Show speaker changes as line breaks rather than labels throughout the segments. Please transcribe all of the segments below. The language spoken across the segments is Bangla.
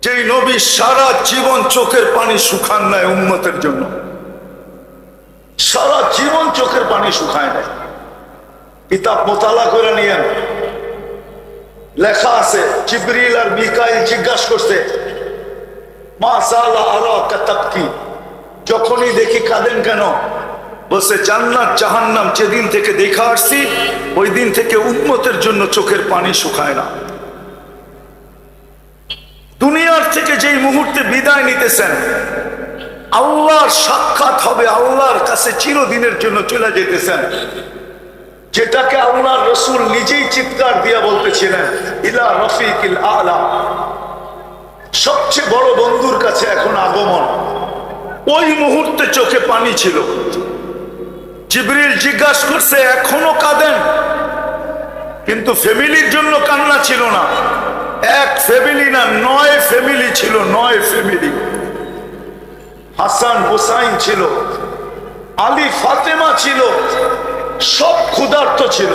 যেই নবী সারা জীবন চোখের পানি শুকান নাই উম্মতের জন্য, সারা জীবন চোখের পানি শুকায় নাই। কিতাব মোতালা করে নিয়েন, লেখা আছে জিবরিল আর মিকাইল জিজ্ঞাসা করছে মা জালা আরাকা তাবকি, যখনই দেখি কাঁদেন কেন? বলছে জান্নাত জাহান্নাম যেদিন থেকে দেখা আসছি ওই দিন থেকে উম্মতের জন্য চোখের পানি শুকায় না। দুনিয়ার থেকে যেই মুহূর্তে বিদায় নিতেছেন, আল্লাহর সাক্ষাৎ হবে, আল্লাহর কাছে চিরদিনের জন্য চলে যেতেছেন, যেটাকে আল্লাহর রাসূল নিজেই চিৎকার দিয়া বলতেছিলেন ইলা রফিকিল আলা, সবচেয়ে বড় বন্ধুর কাছে এখন আগমন। ওই মুহূর্তে চোখে পানি ছিল। জিবরিল জিজ্ঞাসা করছে এখনো কাঁদেন? কিন্তু ফ্যামিলির জন্য কান্না ছিল না, এক ফ্যামিলি না 9 ফ্যামিলি ছিল, 9 ফ্যামিলি। হাসান হুসাইন ছিল, আলী ফাতেমা ছিল, সব ক্ষুধার্ত ছিল,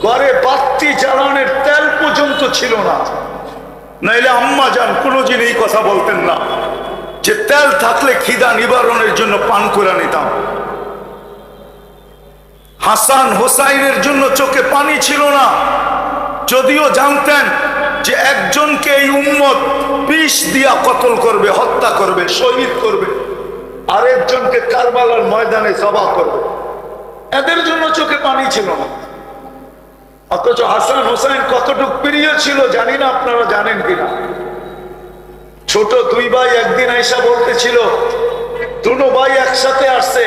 ঘরে বাতি জ্বালানোর তেল পর্যন্ত ছিল না। নাইলে আম্মা জান কোনোদিন এই কথা বলতেন না যে তেল থাকলে খিদা নিবারণের জন্য পান করে নিতাম। হাসান হুসাইনের জন্য চোখে পানি ছিল না, যদিও জানতেন যে একজনকে এই উম্মত বিষ দিয়া কতল করবে, হত্যা করবে, শহীদ করবে, আরেকজনকে কারবালার ময়দানে জবাহ করবে। এদের জন্য চোখে পানি ছিল না। অথচ হাসান হুসাইন কতটুকু প্রিয় ছিল জানি না, আপনারা জানেন কিনা? ছোট 2 ভাই একদিন আয়েশা বলতেছিল, দুনো ভাই একসাথে আসছে,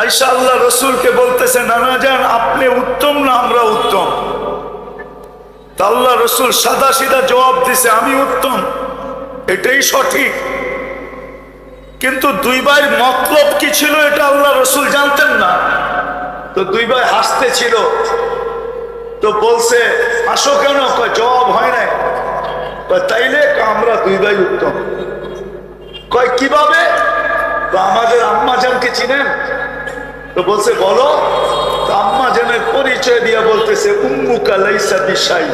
আয়েশা আল্লাহ রসুলকে বলতেছে নানা জান আপনি উত্তম না আমরা উত্তম? তা আল্লাহ রসুল সাদা সিধা জবাব দিছে আমি উত্তম, এটাই সঠিক। কিন্তু 2 ভাইয়ের মতলব কি ছিল এটা আল্লাহ রসুল জানতেন না। তো 2 ভাই হাসতে ছিল, তো বলছে আসো কেন? জবাব হয় নাই। তাইলে আমরা 2 ভাই উত্তম। কয় কিভাবে? তো আমাদের আম্মা জানকে চিনেন? তো বলছে বলো। তো আম্মা জানের পরিচয় দিয়া বলতেছে উম্মুকা লাইসা বিশাই,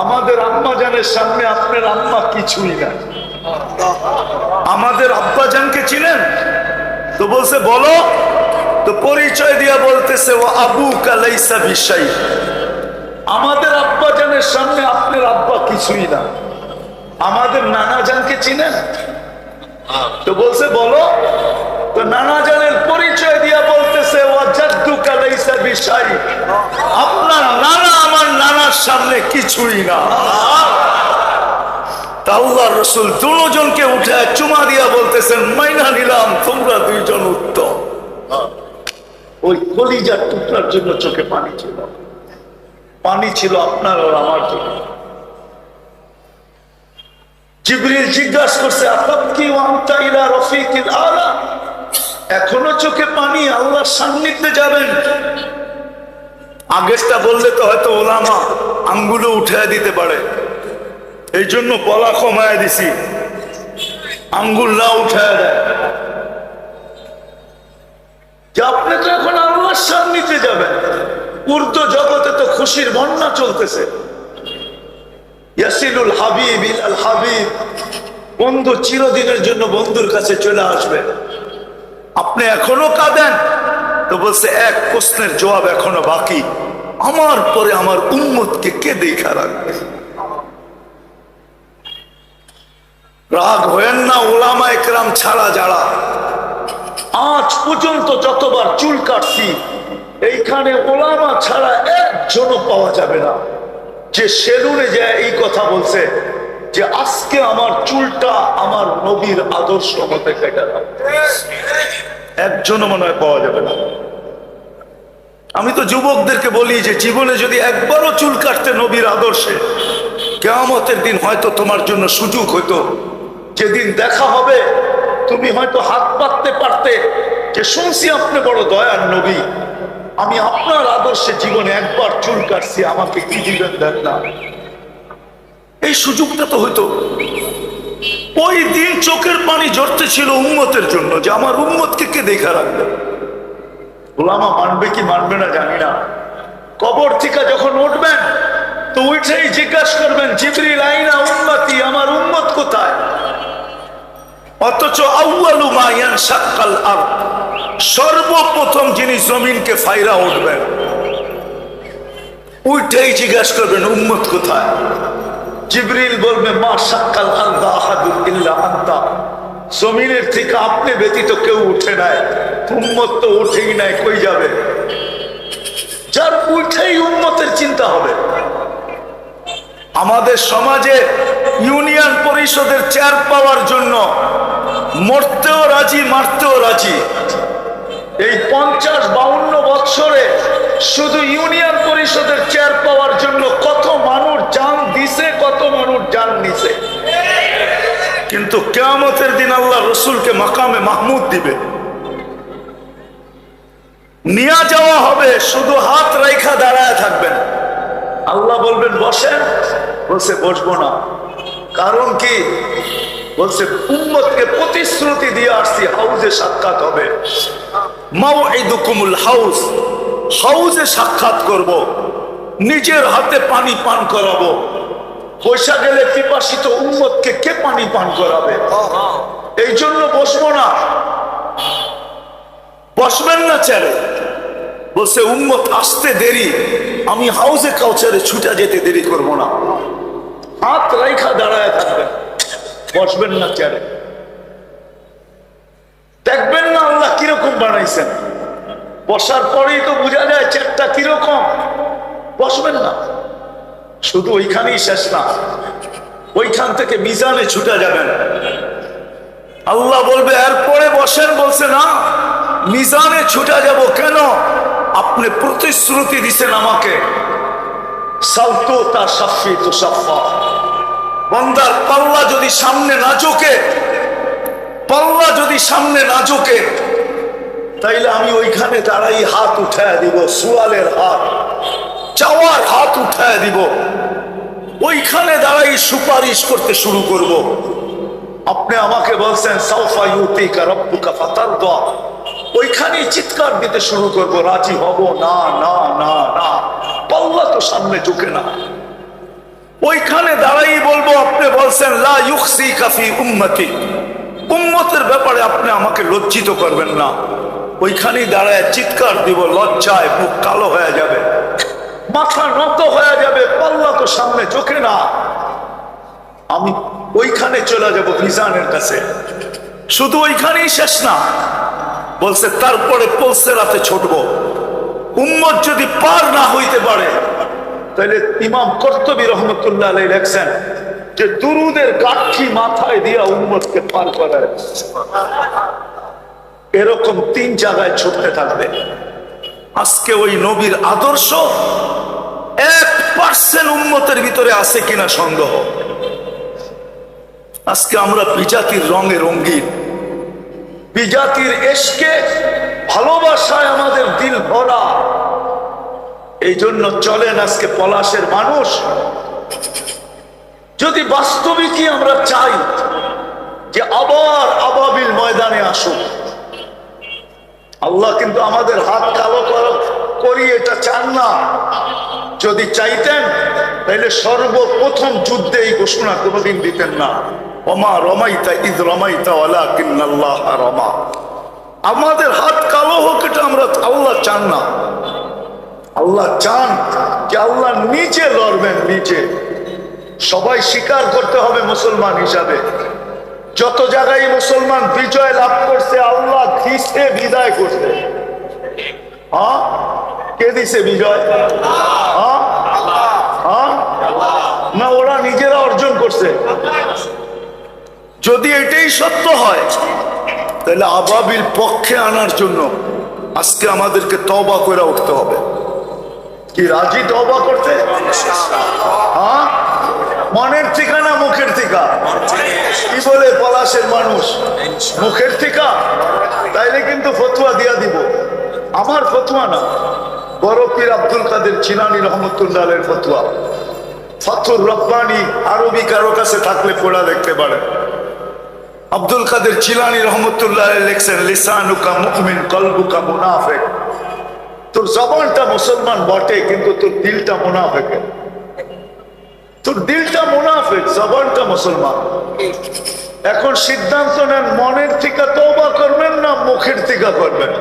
আমাদের আম্মা জানের সামনে আপনার আম্মা কিছুই না। আমাদের আব্বা জানকে চিনেন? তো বলছে বলো। তো পরিচয় দিয়া বলতেছে ও আবুকা লাইসা বিশাই, আমাদের আব্বা জানের সামনে আপনার আব্বা কিছুই না। আমাদের নানা জানকে চিনেন? তো বলছে বলো। তো নানা জানের পরিচয় দিয়া বলতেছে ও জাদ্দুকা লাইসা বিশাই, আপনার নানা আমার নানার সামনে কিছুই না। তা আল্লাহর রাসূল দুজনকে উঠে চুমা দিয়া বলতেছেন মাইনা নিলাম তোমরা 2 জন উত্তম। ওই কলিজার টুকরার জন্য চোখে পানি ছিল, পানি ছিল আপনার আর আমার জন্য। জিবরিল জিজ্ঞাসা করছে আতাবকি ওয়া আনতা ইলা রফিকিল আলা, এখনো চোখে পানি? আল্লাহর সান্নিধ্যে যাবেন। আগেরটা বললে তো হয়তো ওলামা আঙ্গুলো উঠে দিতে পারে, এই জন্য বলা কমায় দিছি, আঙ্গুল না উঠায় দেয় যে আপনি তো এখন আল্লাহর সান্নিধ্যে যাবেন। উর্দু জগতে তো খুশির বন্যা চলতেছে, ইয়াসিলুল হাবিব ইলাল হাবিব, বন্ধু চিরদিনের জন্য বন্ধুর কাছে চলে আসবে। আপনি এখনো কাঁদেন? তো বলছে এক প্রশ্নের জবাব এখনো বাকি, আমার পরে আমার উম্মতকে কে দেখা রাখবে? রাগ হয়েন না ওলামা একরাম ছাড়া যারা আজ পর্যন্ত যতবার চুল কাটছি এইখানে ওলামা ছাড়া একজনও পাওয়া যাবে না যে সেলুনে যায় এই কথা বলছে যে আজকে আমার চুলটা আমার নবীর আদর্শ মতে কেটে রাখবে। একজনও মনে হয় পাওয়া যাবে না। আমি তো যুবকদেরকে বলি যে জীবনে যদি একবারও চুল কাটতে নবীর আদর্শে, কিয়ামতের দিন হয়তো তোমার জন্য সুযোগ হতো, যেদিন দেখা হবে তুমি হয়তো হাত পাততে পারতে যে শুনছি আপনি বড় দয়ার নবী, আমি আপনার আদর্শে জীবনে একবার চুল কাটছি, আমাকে কি দিবেন দেন না। এই সুযোগটা তো হইতো। ওই দিন চোখের পানি ঝরতে ছিল উম্মতের জন্য যে আমার উম্মতকে কে দেখা রাখবে। ওলামা মানবে কি মানবে না জানি না। কবর থেকে যখন উঠবেন তো উঠেই জিজ্ঞাসা করবেন জিবরিল আইনা উম্মতি, আমার উম্মত অথচ আউয়ালু মা ইয়ানশাক্কাল আরদ, সর্বপ্রথম যিনি জমিনকে ফাইরা উঠবেন, উঠেই জিজ্ঞাসা করবেন উম্মত কোথায়? জিবরিল বলবে মা শাক্কাল আরদ আহাদুন ইল্লা আনতা, জমিনের থেকে আপনি ব্যতীত কেউ উঠে নাই, উম্মত তো উঠেই নাই, কই যাবে? যার উঠেই উম্মতের চিন্তা হবে। আমাদের সমাজে ইউনিয়ন পরিষদের চেয়ার পাওয়ার জন্য মরতেও রাজি, মারতেও রাজি। এই 50-52 বছরে শুধু ইউনিয়ন পরিষদের চেয়ার পাওয়ার জন্য কত মানুষ জান দিছে, কত মানুষ জান নিছে। কিন্তু কিয়ামতের দিন আল্লাহ রসুলকে মাকামে মাহমুদ দিবে, নিয়ে যাওয়া হবে, শুধু হাত রাইখা দাঁড়ায় থাকবেন। আল্লাহ বলবেন বসেন, বলছে বসবো না। কারণ কি? বলছে উম্মতকে প্রতিশ্রুতি দিয়ে আসছি হাউজে সাক্ষাৎ হবে, মাউইদুকুমুল হাউজ, হাউজে সাক্ষাৎ করব, নিজের হাতে পানি পান করাবো। পয়সা গেলে পিপাসিত উম্মতকে কে পানি পান করাবে? এই জন্য বসবো না। বসবেন না চেয়ারে? বলছে উম্মত আসতে দেরি, আমি হাউজে কাউচারে ছুটে যেতে দেরি করব না। হাত রাইখা দাঁড়ায় থাকবেন, বসবেন না চেয়ারে। দেখবেন না আল্লাহ কিরকম বানাইছেন, বসার পরেই তো বোঝা যায় চেয়ারটা কিরকম। বসবেন না, শুধু ওইখানেই শেষ না, ওইখান থেকে মিজানে ছুটে যাবেন। আল্লাহ বলবে এরপরে বসেন, বলছে না, মিজানে ছুটে যাব। কেন? আপনি প্রতিশ্রুতি দিছেন আমাকে, সালতু তা সাফি তু সাফা। বান্দার পাল্লা যদি সামনে না ঝোঁকে, পাল্লা যদি সামনে না ঝোঁকে, তাইলে আমি ওইখানে দাঁড়াই হাত উঠায় দিব, সুয়ালের হাত, চাওয়ার হাত উঠায় দিব। ওইখানে দাঁড়াই সুপারিশ করতে শুরু করব। আপনি আমাকে বলছেন সাউফা ইউতিকা রাব্বুকা ফাতারদা, ওইখানেই চিৎকার দিতে শুরু করব, রাজি হব না, না না না, পাল্লা তো সামনে ঝুঁকে না। ওইখানে দাঁড়াই বলবো আপনি বলছেন লা ইউখসিকা ফি উম্মতি, উম্মতের ব্যাপারে আপনি আমাকে লজ্জিত করবেন না। ওইখানেই দাঁড়ায় চিৎকার দিব, লজ্জায় মুখ কালো হয়ে যাবে, মাথা নত হয়ে যাবে, পাল্লা তো সামনে চোখে না। আমি ওইখানে চলে যাব মিজানের কাছে। শুধু ওইখানেই শেষ না, বলছে তারপরে পৌঁছে রাতে ছুটবো। উম্মত যদি পার না হইতে পারে, তাহলে ইমাম কর্তুবী রহমতুল্লাহ আলাইহি লেখছেন যে দুরুদের কাঠি মাথায় দিয়া উম্মতকে পার করায়। এরকম 3 জায়গায় ছুটতে থাকবে। আজকে ওই নবীর আদর্শ 1% উম্মতের ভিতরে আছে কিনা সন্দেহ। আজকে আমরা বিজাতির রঙে রঙিন, বিজাতির এশকে ভালোবাসায় আমাদের দিল ভরা। এই জন্য চলেন আজকে পলাশের মানুষ, যদি বাস্তবিকই আমরা চাই যে আবার আবাবিল ময়দানে আসুক, আল্লাহ কিন্তু আমাদের হাত কালো করি এটা চান না। যদি চাইতেন তাহলে সর্বপ্রথম যুদ্ধে এই ঘোষণা কোনোদিন দিতেন না, ওমা রমাইতা ইদ রমাইতা ওয়ালাকিন্নাল্লাহ রমা। আমাদের হাত কালো হোক এটা আমরা, আল্লাহ চান না। আল্লাহ চান যে আল্লাহ নিজে লড়বেন, নিজে। সবাই স্বীকার করতে হবে মুসলমান হিসাবে, যত জায়গায় মুসলমান বিজয় লাভ করছে আল্লাহ দিছে, বিদায় করছে। হ্যাঁ, কে দিছে বিজয়? হ্যাঁ হ্যাঁ, না ওরা নিজেরা অর্জন করছে? যদি এটাই সত্য হয় তাহলে আবাবিল পক্ষে আনার জন্য আজকে আমাদেরকে তওবা করে উঠতে হবে। কি রাজি তওবা করতে? হ্যাঁ, মনের ঠিকানা মুখের ঠিকা? কি বলে পলাশের মানুষ, মুখের ঠিকা? তাইলে কিন্তু ফতোয়া দিয়া দিব, আমার ফতোয়া না, বড় পীর আব্দুল কাদের জিলানী রহমতুল্লাহ আলাইহির ফতোয়া। ফাতুর রব্বানী আরবি কারো কাছে থাকলে পড়া দেখতে পারেন। আব্দুল কাদের জিলানী রহমতুল্লাহ আলাইহি লিখছেন লিসানুকা মুমিন কলবুকা মুনাফিক। তোর জবানটা মুসলমান বটে কিন্তু তোর দিলটা মুনাফিক। তোর দিলটা মুনাফিক, জবানটা মুসলমান। এখন সিদ্ধান্ত নেন, মনের থেকে তওবা করবেন না মুখের থেকে করবেন?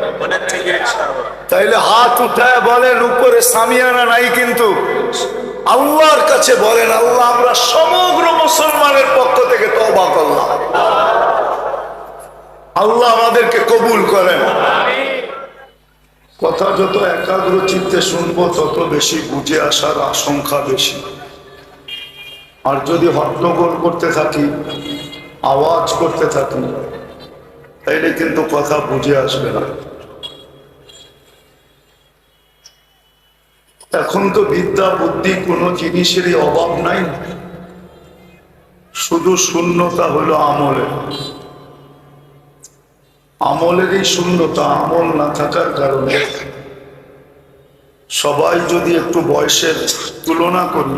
তাইলে হাত উঠায় বলেন, উপরে সামিয়ানা নাই কিন্তু আল্লাহর কাছে বলেন, আল্লাহ আমরা সমগ্র মুসলমানের পক্ষ থেকে তওবা করলাম, আল্লাহ আমাদেরকে কবুল করেন। কথা যত একাগ্র চিত্তে শুনবো তত বেশি বুঝে আসার আশঙ্কা বেশি। আর যদি হট্টগোল করতে থাকি, আওয়াজ করতে থাকি, তাইলে কিন্তু কথা বুঝে আসবে না। এখন তো বিদ্যা বুদ্ধি কোনো জিনিসেরই অভাব নাই, শুধু শূন্যতা হলো আমলের। আমলেরই শূন্যতা, আমল না থাকার কারণে সবাই যদি একটু বয়সের তুলনা করি,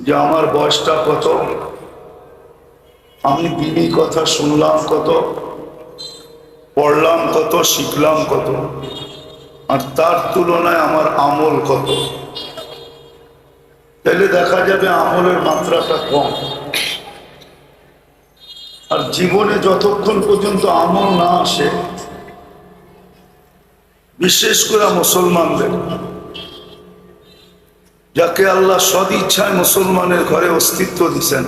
যে আমার বয়সটা কত, আমি দিনী কথা শুনলাম কত, পড়লাম কত, শিখলাম কত, আর তার তুলনায় আমার আমল কত, তাহলে দেখা যাবে আমলের মাত্রাটা কম। আর জীবনে যতক্ষণ পর্যন্ত আমল না আসে, বিশেষ করে মুসলমানদের, যাকে আল্লাহ সদ ইচ্ছায় মুসলমানের ঘরে অস্তিত্ব দিচ্ছেন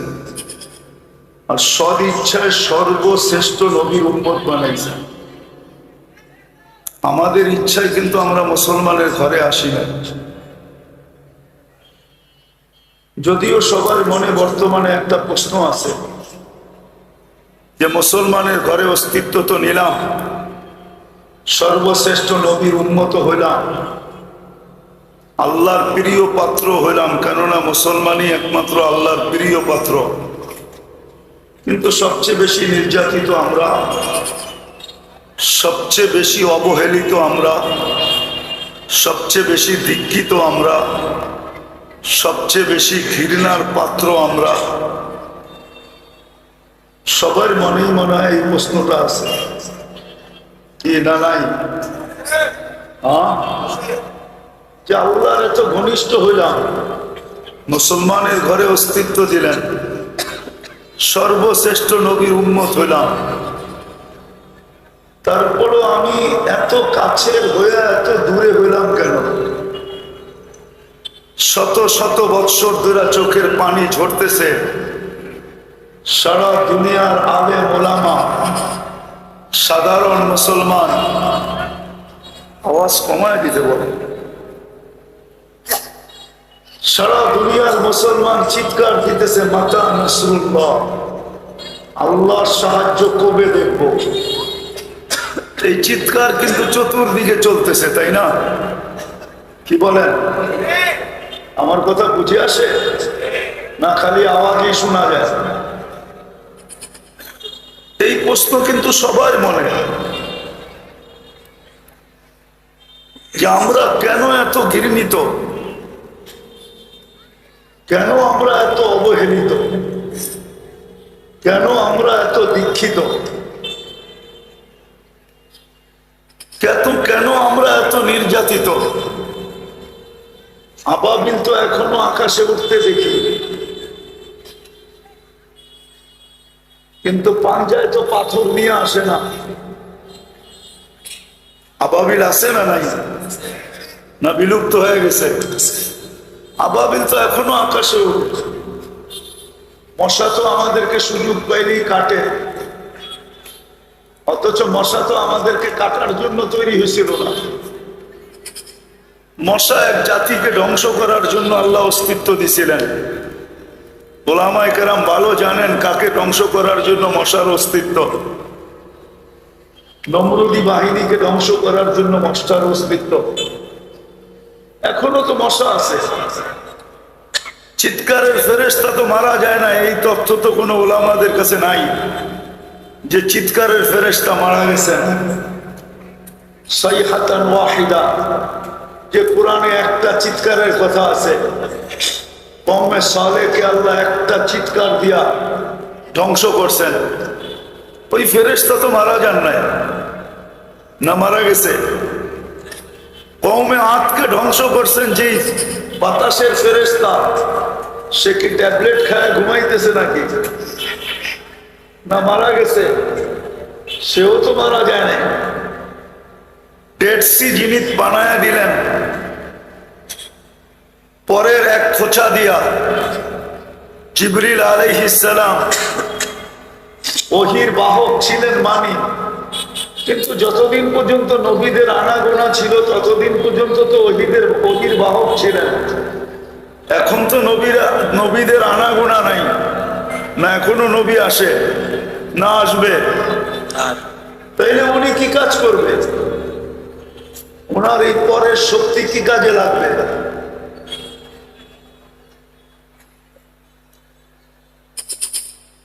আর সদ ইচ্ছায় সর্বশ্রেষ্ঠ নবীর উম্মত বানাইছেন, আমাদের ইচ্ছায় কিন্তু আমরা মুসলমানের ঘরে আসি না। যদিও সবার মনে বর্তমানে একটা প্রশ্ন আছে যে মুসলমানের ঘরে অস্তিত্ব তো নিলাম, সর্বশ্রেষ্ঠ নবীর উম্মত হইলাম, আল্লাহর প্রিয় পাত্র হইলাম, কেননা মুসলমানই একমাত্র আল্লাহর প্রিয় পাত্র, কিন্তু সবচেয়ে বেশি নির্যাতিত আমরা, সবচেয়ে বেশি অবহেলিত আমরা, সবচেয়ে বেশি দীক্ষিত আমরা, সবচেয়ে বেশি ঘৃণার পাত্র আমরা। সবার মনেই মনে হয় এই প্রশ্নটা আছে, কি না নাই? যে আল্লাহর এত ঘনিষ্ঠ হইলাম, মুসলমানের ঘরে অস্তিত্ব দিলেন, সর্বশ্রেষ্ঠ নবীর উম্মত হইলাম, তারপরও আমি এত কাছের হয়ে এত দূরে হইলাম কেন? শত শত বৎসর ধরে চোখের পানি ঝরতেছে, সারা দুনিয়ার আলেম ওলামা, সাধারণ মুসলমান, আওয়াজ কমায় দিতে বলে, সারা দুনিয়ার মুসলমান চিৎকার দিতেছে, মাতা নসরুল্লাহ, আল্লাহর সাহায্য কবে দেখব? এই চিৎকার কিন্তু চতুর্দিকে চলতেছে, তাই না? কি বলেন? আমার কথা বুঝে আসে না? খালি আওয়াজই শোনা যায়? এই প্রশ্ন কিন্তু সবার মনে, যে আমরা কেন এত ঘৃণিত, কেন আমরা এত অবহেলিত, কেন আমরা এত দীক্ষিত, কেন আমরা এত নির্যাতিত? আবাবিল তো এখনো আকাশে উঠতে দেখি, কিন্তু পাঞ্জায় তো পাথর নিয়ে আসে না। আবাবিল আছে না নাই? না বিলুপ্ত হয়ে গেছে? আবাবিল তো এখনো আকাশে উঠে। মশা তো আমাদেরকে সুযোগ পাইলেই কাটে, অথচ মশা তো আমাদেরকে কাটার জন্য তৈরি হয়েছিল না। মশা এক জাতিকে ধ্বংস করার জন্য আল্লাহ অস্তিত্ব দিছিলেন। ওলামায়ে কেরাম ভালো জানেন কাকে ধ্বংস করার জন্য মশার অস্তিত্ব। নমরুদি বাহিনীকে ধ্বংস করার জন্য মশার অস্তিত্ব। এখনো তো মশা আছে। চিৎকারের ফেরেশতা তো মারা যায় না, এই তথ্য তো কোনো ওলামাদের কাছে নাই যে চিৎকারের ফেরেশতা মারা গেছেন। সাইহাতান ওয়াহিদা, যে কোরআনে একটা চিৎকারের কথা আছে, কওমে সালেহকে আল্লাহ একটা চিৎকার দিয়া ধ্বংস করছেন। ওই ফেরেশতা তো মারা যান নাই, না মারা গেছে? কওমে আদকে ধ্বংস করছেন যেই বাতাসের ফেরেশতা, সে কি ট্যাবলেট খায় ঘুমাইতেছে নাকি? না মারা গেছে? সেও তো মারা যায় না। ডেড সি জিনিস বানায়া দিলেন, পরের এক খোঁচা দিয়া জিবরিল আলাইহিস সালাম ওহীর বাহক ছিলেন মানি, কিন্তু যতদিন পর্যন্ত নবীদের আনাগোনা ছিল ততদিন পর্যন্ত তো ওহীর বাহক ছিলেন। এখন তো নবীদের আনাগোনা নাই, না এখনো নবী আসে না আসবে, তাইলে উনি কি কাজ করবে? ওনার এই পরের শক্তি কি কাজে লাগবে?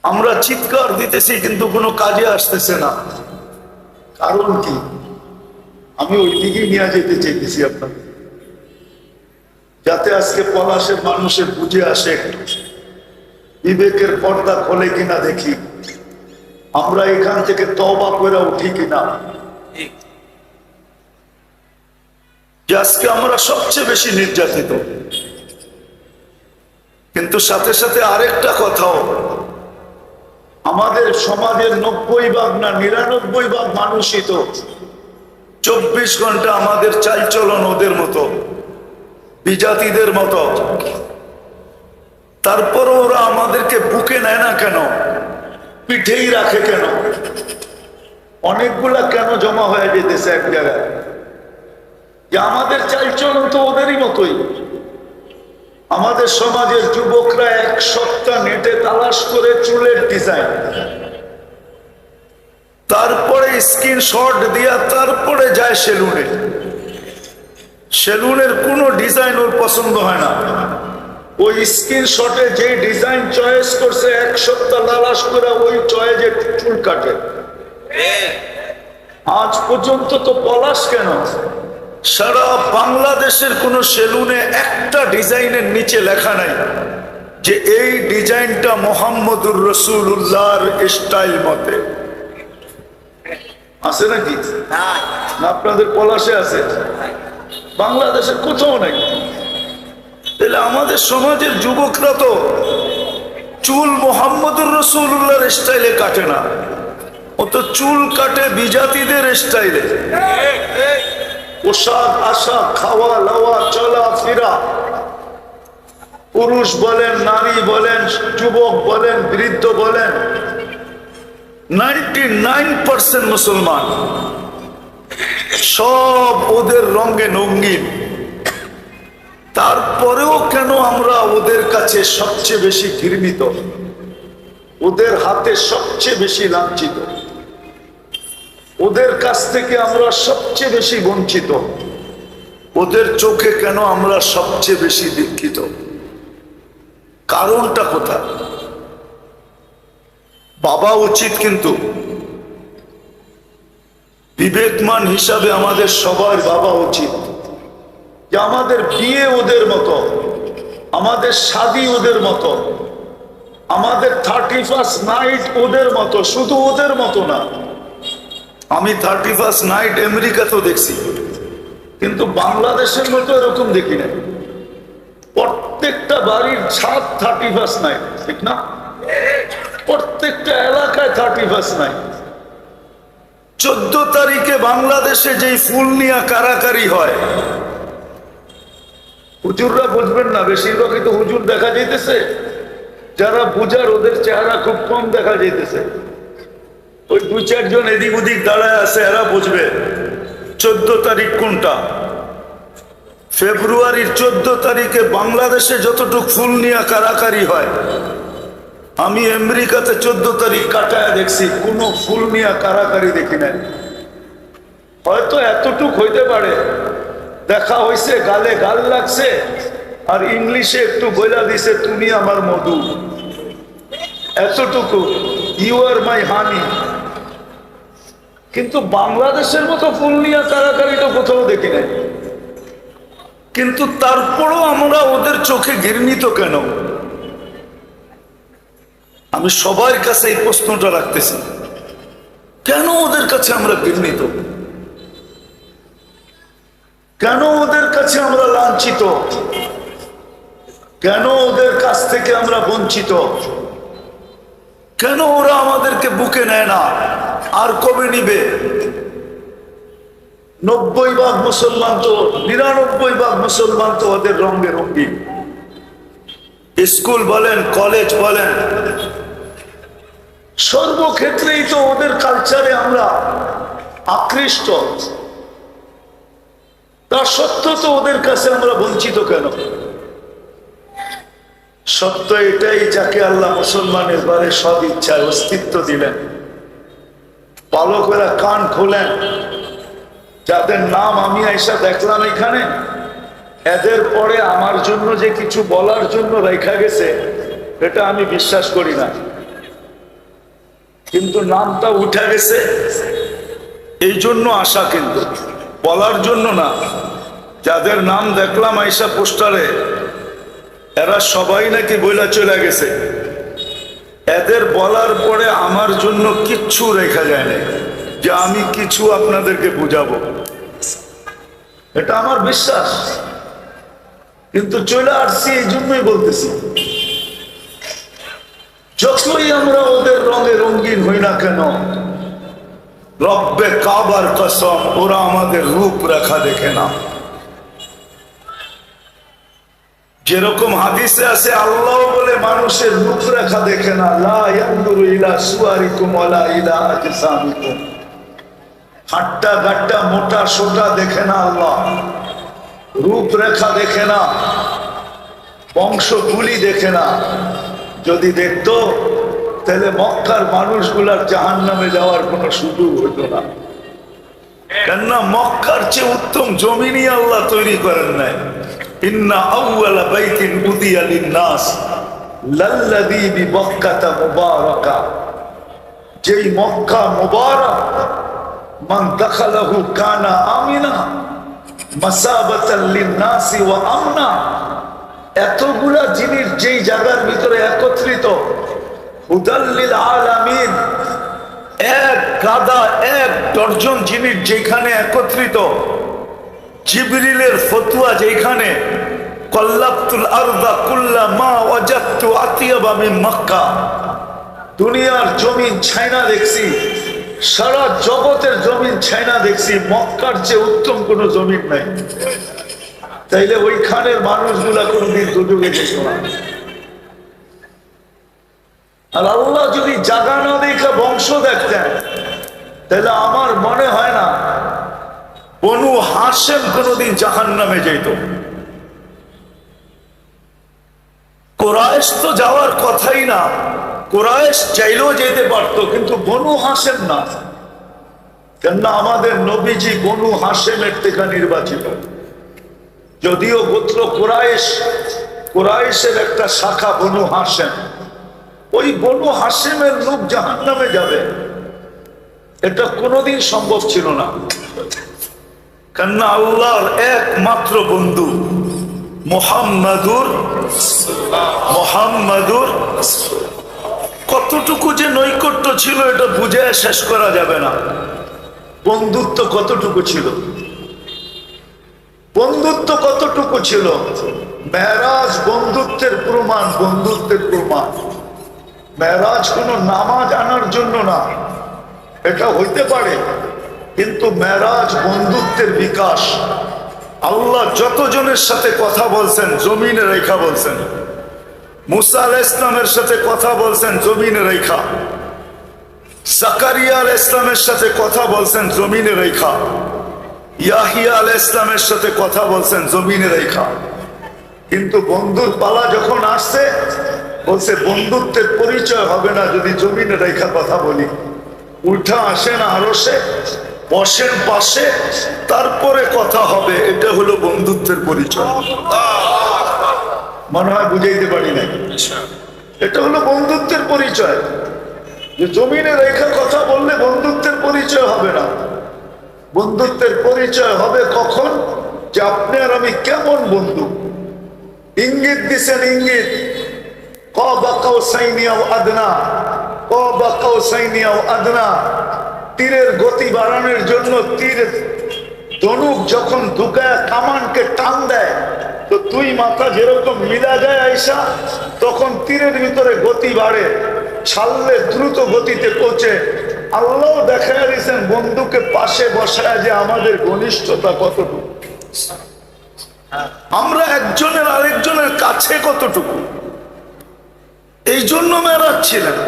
আমরা চিৎকার দিতেছি কিন্তু কোনো কাজে আসতেছে না। কারণ কি? আমি ওই দিকেই নিয়ে যেতে চাইতেছি আপনাকে, যাতে আজকে পলাশের মানুষের বুঝে আসে, বিবেকের পর্দা খোলে কিনা দেখি, আমরা এখান থেকে তওবা করে উঠি কিনা। যে আজকে আমরা সবচেয়ে বেশি নির্যাতিত, কিন্তু সাথে সাথে আরেকটা কথাও, আমাদের সমাজের 90% না 99% মানুষই তো 24 ঘন্টা আমাদের চালচলন ওদের মতো, বিজাতিদের মতো। তারপরও ওরা আমাদেরকে বুকে নেয় না কেন? পিঠেই রাখে কেন? অনেকগুলা কেন জমা হয়ে যেতেছে এক জায়গায়? যে আমাদের চালচলন তো ওদেরই মতোই। আমাদের সমাজের যুবকরা এক সপ্তাহ নেটে তালাশ করে চুলের ডিজাইন, তারপরে স্ক্রিনশট দিয়া তারপরে যায় সেলুনে। সেলুনের কোনো ডিজাইন ওর পছন্দ হয় না, ওই স্ক্রিনশটে যে ডিজাইন চয়েস করছে এক সপ্তাহ তালাশ করে ওই চয়েসে চুল কাটে। আজ পর্যন্ত তো পলাশ কেন, সারা বাংলাদেশের কোন সেলুনে একটা ডিজাইনের নিচে লেখা নাই যে এই ডিজাইনটা মোহাম্মদুর রাসূলুল্লাহর স্টাইল মতে। আছে নাকি? না আপনাদের পলাশে আছে, বাংলাদেশের কোথাও নাই। তাহলে আমাদের সমাজের যুবকরা তো চুল মোহাম্মদুর রাসূলুল্লাহর স্টাইলে কাটে না, ও তো চুল কাটে বিজাতিদের স্টাইলে। পোশাক আশাক, খাওয়া লাওয়া, চলা ফেরা, পুরুষ বলেন নারী বলেন যুবক বলেন বৃদ্ধ বলেন, 99% মুসলমান সব ওদের রঙে রঙিন। তারপরেও কেন আমরা ওদের কাছে সবচেয়ে বেশি ঘৃণিত, ওদের হাতে সবচেয়ে বেশি লাঞ্ছিত, ওদের কাছ থেকে আমরা সবচেয়ে বেশি বঞ্চিত, ওদের চোখে কেন আমরা সবচেয়ে বেশি দীক্ষিত? কারণটা কোথায়? বাবা উচিত কিন্তু বিবেকমান হিসাবে আমাদের সবার বাবা উচিত যে আমাদের বিয়ে ওদের মতো, আমাদের শাদী ওদের মতো, আমাদের 31st নাইট ওদের মতো, শুধু ওদের মতো না। আমি 31st নাইট আমেরিকাতেও দেখছি, কিন্তু বাংলাদেশের মতো এরকম দেখি না। প্রত্যেকটা বাড়ির ছাদ 31st নাইট, ঠিক না? প্রত্যেকটা এলাকায় 31st নাইট। 14 তারিখে বাংলাদেশে যেই ফুল নিয়ে কারাকারি হয়, হুজুররা বুঝবেন না, বেশিরভাগই তো হুজুর দেখা যাইতেছে, যারা বুঝার ওদের চেহারা খুব কম দেখা যাইতেছে। ওই 2-4 জন এদিক ওদিক দাঁড়ায় আছে, এরা বুঝবে 14 তারিখ কোনটা। ফেব্রুয়ারির 14 তারিখে বাংলাদেশে যতটুকু ফুল নিয়ে কারাকারি হয়, আমি আমেরিকাতে 14 তারিখ কাটায় দেখছি, কোনো ফুল নিয়ে কারাকারি দেখি নাই। হয়তো এতটুক হইতে পারে, দেখা হয়েছে, গালে গাল লাগছে, আর ইংলিশে একটু বইলা দিছে তুমি আমার মধু, এতটুকু, ইউ আর মাই হানি। কিন্তু বাংলাদেশের মতো ফুল নিয়ে কারাকারি তো কোথাও দেখি নাই। কিন্তু তারপরও আমরা ওদের চোখে ঘৃণিত কেন? আমি সবার কাছে এই প্রশ্নটা রাখতেছি, কেন ওদের কাছে আমরা ঘৃণিত? কেন ওদের কাছে আমরা লাঞ্ছিত? কেন ওদের কাছ থেকে আমরা বঞ্চিত? কেন ওরা আমাদেরকে বুকে নেয় না? আর কবে নিবে? 90% মুসলমান তো, 99% মুসলমান তো ওদের রঙে রঙিন। স্কুল বলেন, কলেজ বলেন, সর্বক্ষেত্রেই তো ওদের কালচারে আমরা আকৃষ্ট। তা সত্ত্বেও তো ওদের কাছে আমরা বঞ্চিত কেন? সত্য এটাই, যাকে আল্লাহ মুসলমানের বারে সদ ইচ্ছায় অস্তিত্ব দিলেন, পালকেরা কান খোলেন, যাদের নাম আমি আইসা দেখলাম এখানে, এদের পরে আমার জন্য যে কিছু বলার জন্য রেখা গেছে এটা আমি বিশ্বাস করি না, কিন্তু নামটা উঠে গেছে এই জন্য আশা, কিন্তু বলার জন্য না। যাদের নাম দেখলাম আইসা পোস্টারে, এরা সবাই নাকি বইলা চলে গেছে। এদের বলার পরে আমার জন্য কিচ্ছু রেখা যায় না যে আমি কিছু আপনাদেরকে বুঝাবো, এটা আমার বিশ্বাস। কিন্তু চলে আসছি এই জন্যই বলতেছি, যতই আমরা ওদের রঙে রঙিন হই না কেন, রব্বে কাবার কসম, ওরা আমাদের রূপ রেখা দেখে না। যেরকম হাদিসে আছে, আল্লাহ বলে মানুষের রূপরেখা দেখে না, লা ইয়ানজুরু ইলা সুওয়ারিকুম ওয়ালা ইলা আজসামিকুম। হাট্টা গাট্টা মোটা সোটা দেখে না আল্লাহ, রূপরেখা দেখে না, বংশগুলি দেখে না। যদি দেখতো তাহলে মক্কার মানুষগুলার জাহান্নামে যাওয়ার কোনো সুযোগ হতো না। কেননা মক্কার চেয়ে উত্তম জমিনই আল্লাহ তৈরি করেন নাই। ইন্না আউওয়ালা বাইতিন উদিয়া লিন-নাস লাল্লাযী বিবাক্কাতা মুবারাকা। যেই মক্কা মুবারক, মান দাখালাহু কানা আমিনা মাসাবাতান লিন-নাসি ওয়া আমনা। এতগুলা জিনিস যেই জায়গার ভিতরে একত্রিত, হুদাল লিল আলামিন, এক গাদা এক ডর্জন জিনিস যেখানে একত্রিত, জিবরিলের ফতুয়া যেখানে, কল্লাবতুল আরদা কুল্লা মা ওয়াজাদতু আতিয়াবা মিন মক্কা। দুনিয়ার জমিন ছাইনা দেখছি, সারা জগতের জমিন ছাইনা দেখছি, মক্কার চেয়ে উত্তম কোনো জমিন নাই। তাইলে ওইখানের মানুষগুলা কোনোদিন দুযোগে যেত না। আর আল্লাহ যদি জাগা না দেখে বংশ দেখতেন, তাহলে আমার মনে হয় না বনু হাশেম কোনদিন জাহান্নামে যেত। কুরাইশ তো যাওয়ার কথাই না, কুরাইশ চাইলেও যেতে পারতো, কিন্তু বনু হাশেম না। কেননা আমাদের নবীজি বনু হাশেমের থেকে নির্বাচিত। যদিও গোত্র কুরাইশ, কুরাইশের একটা শাখা বনু হাশেম, ওই বনু হাশেমের লোক জাহান্নামে যাবে এটা কোনোদিন সম্ভব ছিল না। কেননা আল্লাহর একমাত্র বন্ধু মুহাম্মাদুর কতটুকু যে নৈকট্য ছিল এটা বুঝে শেষ করা যাবে না। বন্ধুত্ব কতটুকু ছিল, বন্ধুত্ব কতটুকু ছিল। মেরাজ বন্ধুত্বের প্রমাণ, বন্ধুত্বের প্রমাণ। মেরাজ কোনো নামাজ আনার জন্য না, এটা হইতে পারে, কিন্তু মেরাজ বন্ধুত্বের বিকাশ। আল্লাহ যতজনের সাথে কথা বলছেন জমিনে রেখা বলছেন। মুসা আলাইহিস ইসলামের সাথে কথা বলছেন জমিনে রেখা, জাকারিয়া আলাইহিস ইসলামের সাথে কথা বলছেন জমিনে রেখা, ইয়াহিয়া আলাইহিস ইসলামের সাথে কথা বলছেন জমিনে রেখা। কিন্তু বন্ধুর পালা যখন আসছে, বলছে বন্ধুত্বের পরিচয় হবে না যদি জমিনে রেখা কথা বলি। উঠা আসেন আরশে, বসেন পাশে, তারপরে কথা হবে। এটা হলো বন্ধুত্বের পরিচয়। মনে হয় বুঝাইতে পারি নাই। এটা হলো বন্ধুত্বের পরিচয়। যে জমিনে রেখা কথা বললে বন্ধুত্বের পরিচয় হবে না। বন্ধুত্বের পরিচয় হবে কখন? যে আপনি আর আমি কেমন বন্ধু। ইঙ্গিত দিছেন, ইঙ্গিত কাবা কাউসাইনি আও আদনা, কাবা কাউসাইনি আও আদনা। তীরের গতি বাড়ানোর জন্য তীর ধনুক যখন ঢুকায় কামানকে টান দেয়, তো দুই মাথা যেরকম মিলা যায় আইসা, তখন তীরের ভিতরে গতি বাড়ে। ছাড়লে দ্রুত গতিতে পৌঁছে। আল্লাহ দেখা দিয়েছেন বন্ধুকে পাশে বসায় যে আমাদের ঘনিষ্ঠতা কতটুকু, আমরা একজনের আরেকজনের কাছে কতটুকু। এই জন্য মেরাজ ছিলেন।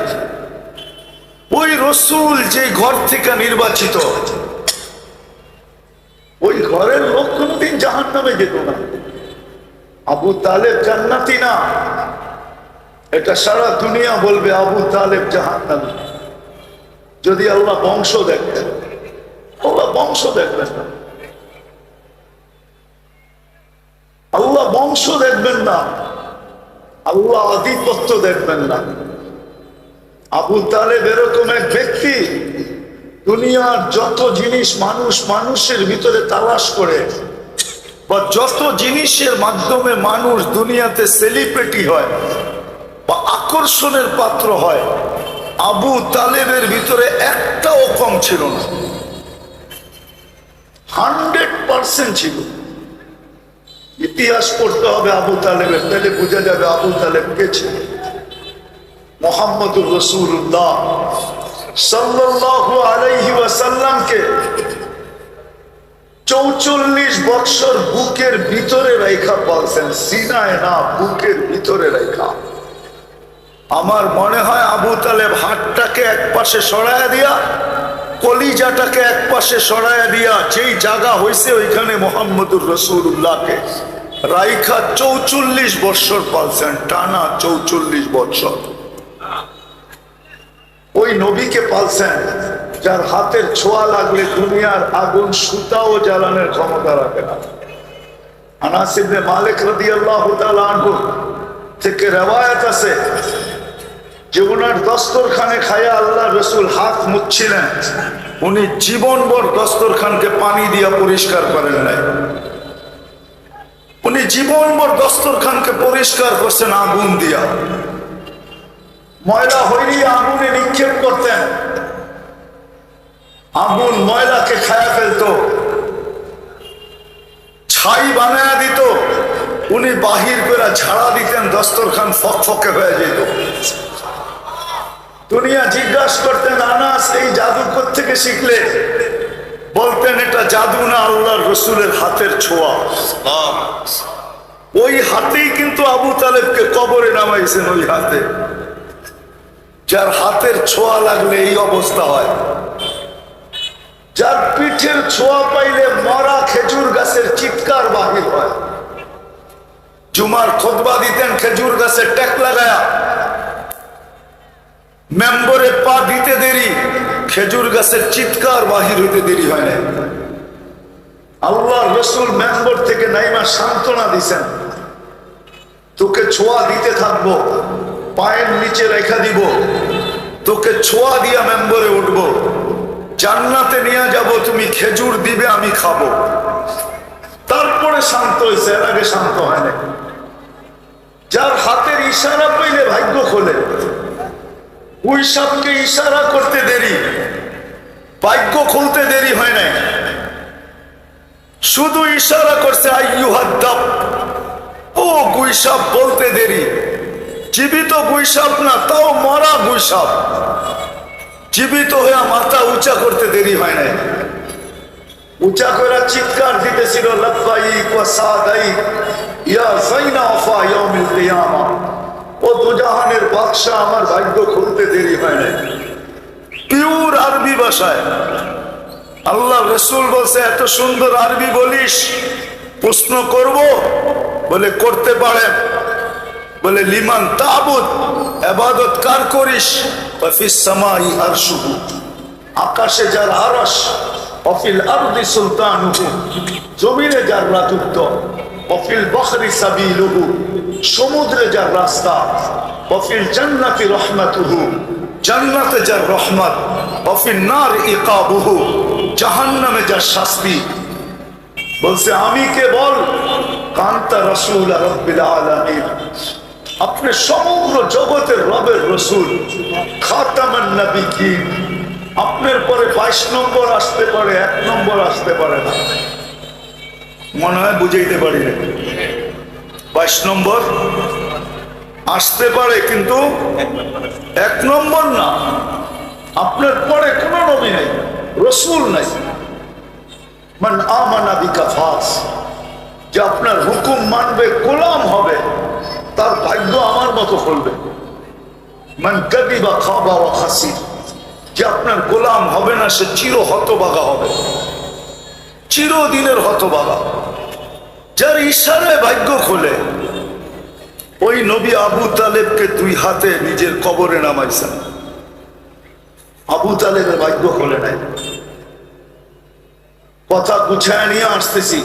ওই রসুল যে ঘর থেকে নির্বাচিত, ওই ঘরের লোক কোনদিন জাহান্নামে যেত না। আবু তালেব জান্নাতি না, এটা সারা দুনিয়া বলবে আবু তালেব জাহান্নামী। যদি আল্লাহ বংশ দেখতেন, আল্লাহ বংশ দেখবেন না, আল্লাহ বংশ দেখবেন না, আল্লাহ আধিপত্য দেখবেন না। আবু তালেব এরকম এক ব্যক্তি, দুনিয়ার যত জিনিস মানুষের ভিতরে তালাশ করে, বা যত জিনিসের মাধ্যমে মানুষ দুনিয়াতে সেলিব্রিটি হয় বা আকর্ষণের পাত্র হয়, আবু তালেবের ভিতরে একটাও কম ছিল না, 100% ছিল। ইতিহাস পড়তে হবে আবু তালেবের, তাহলে বোঝা যাবে আবু তালেব কে ছিল। মুহাম্মদুর রাসূলুল্লাহ সাল্লাল্লাহু আলাইহি ওয়াসাল্লামকে 44 বছর বুকের ভিতরে রেখা পালছেন, সিনায় না, বুকের ভিতরে রেখা। আমার মনে হয় আবু তালেব হাতটাকে এক পাশে সরায়া দিয়া, কলিজাটাকে এক পাশে সরায়া দিয়া, যেই জায়গা হয়েছে ওইখানে মুহাম্মদুর রাসূলুল্লাহকে রাইখা 44 বছর পালছেন, টানা 44 বছর। ওই নবীকে পালছেন যার হাতের ছোঁয়া লাগলে দুনিয়ার আগুন সুতাও জ্বালানোর ক্ষমতা রাখে না। আনাস ইবনে মালিক রাদিয়াল্লাহু তাআলা আনহু থেকে রওয়ায়াত আছে যে ওনার দস্তরখানে খায়া আল্লাহ রসুল হাত মুছছিলেন, উনি জীবনভর দস্তরখানকে পানি দিয়া পরিষ্কার করেন নাই। উনি জীবনভর দস্তরখানকে পরিষ্কার করছেন আগুন দিয়া। ময়লা হইলে আগুনে নিক্ষেপ করতেন, আগুন ময়লাকে খায়া ফেলতো, ছাই বানায়া দিত, উনি বাহির করে ঝাড়া দিতেন, দস্তরখান ফকফকে হয়ে যেত। দুনিয়া জিজ্ঞাসা করতেন আনাস এই জাদু থেকে শিখলে? বলতেন এটা জাদু না, আল্লাহর রসুলের হাতের ছোঁয়া। ওই হাতেই কিন্তু আবু তালেবকে কবরে নামাইছেন, ওই হাতে। যার হাতের ছোঁয়া লাগলে এই অবস্থা হয়, যার পিঠের ছোঁয়া পাইলে মরা খেজুর গাছের চিৎকার বাহির হয়। জুমার খুতবা দিতেন খেজুর গাছের টেক লাগায়া, মেম্বরে পা দিতে দেরি, খেজুর গাছের চিৎকার বাহির হইতে দেরি হয় না। আল্লাহর রসুল মেম্বর থেকে নাইমা সান্ত্বনা দিছেন, তোকে ছোঁয়া দিতে থাকবো, পায়ের নিচে রেখা দিব, তোকে ছোঁয়া দিয়া মেম্বরে উঠবো, জান্নাতে নিয়ে যাব, তুমি খেজুর দিবে আমি খাবো। তারপরে শান্ত হয়েছে, এর আগে শান্ত হয় না। যার হাতের ইশারা পাইলে ভাগ্য খোলে, ওই সবকে ইশারা করতে দেরি, ভাগ্য খুলতে দেরি হয় নাই। শুধু ইশারা করছে আইয়ুহাদ্দাব, ও গুইসাপ বলতে দেরি। জীবিত গুইসাপ না, তাও মরা গুইসাপ, জীবিত হয়ে মাথা উঁচা করতে দেরি হয় নাই। উঁচা করে চিৎকার দিতেছিল লাব্বাইক ওয়া সাদাইক ইয়া যাইনা ওয়া ইয়াউমিল কিয়ামা, ও দুজাহানের বাদশা, আমার ভাগ্য খুলতে দেরি হয় নাই। পিওর আরবি ভাষায় আল্লাহ রসুল বলছে, এত সুন্দর আরবি বলিস, প্রশ্ন করব? বলে করতে পারেন। বলে লিমান তাবুদ, ইবাদত কার করিস? ফিস সামাই আরশুহু, আকাশে যার আরশ, ওয়াফিল আরদি সুলতানুহু, জমিনে যার রাজত্ব, ওয়াফিল বাহরি সাবিলুহু, সমুদ্রে যার রাস্তা, ওয়াফিল জান্নাতি রাহমাতুহু, জান্নাতে যার রহমত, ওয়াফিন নার ইকাবুহু, জাহান্নামে যার শাস্তি। বলছে আমি কে? বল কান্তা রাসূল রাব্বিল আলামিন, আপনি সমগ্র জগতের রবের রসুল, খাতামান নবিয়্যিন। আপনার পরে 22 নম্বর আসতে পারে, 1 নম্বর আসতে পারে না। মনে হয় বুঝাইতে পারি না। 22 নম্বর আসতে পারে, কিন্তু এক নম্বর না। আপনার পরে কোনো নবী নাই, রসুল নাই। মান আমানা বিকা ফাস, যে আপনার হুকুম মানবে, গোলাম হবে, তার ভাগ্য আমার মতো খুলবে। মান কাদিবা খাবা ওয়া খাসির, যে আপনার গোলাম হবে না, সে চির হতভাগা হবে, চিরদিনের হতভাগা। যার ইশারায় ভাগ্য খোলে, ওই নবী আবু তালেবকে 2 হাতে নিজের কবরে নামাইছেন। আবু তালেবের ভাগ্য খোলে নাই। কথা গুছায় নিয়ে আসতেছি।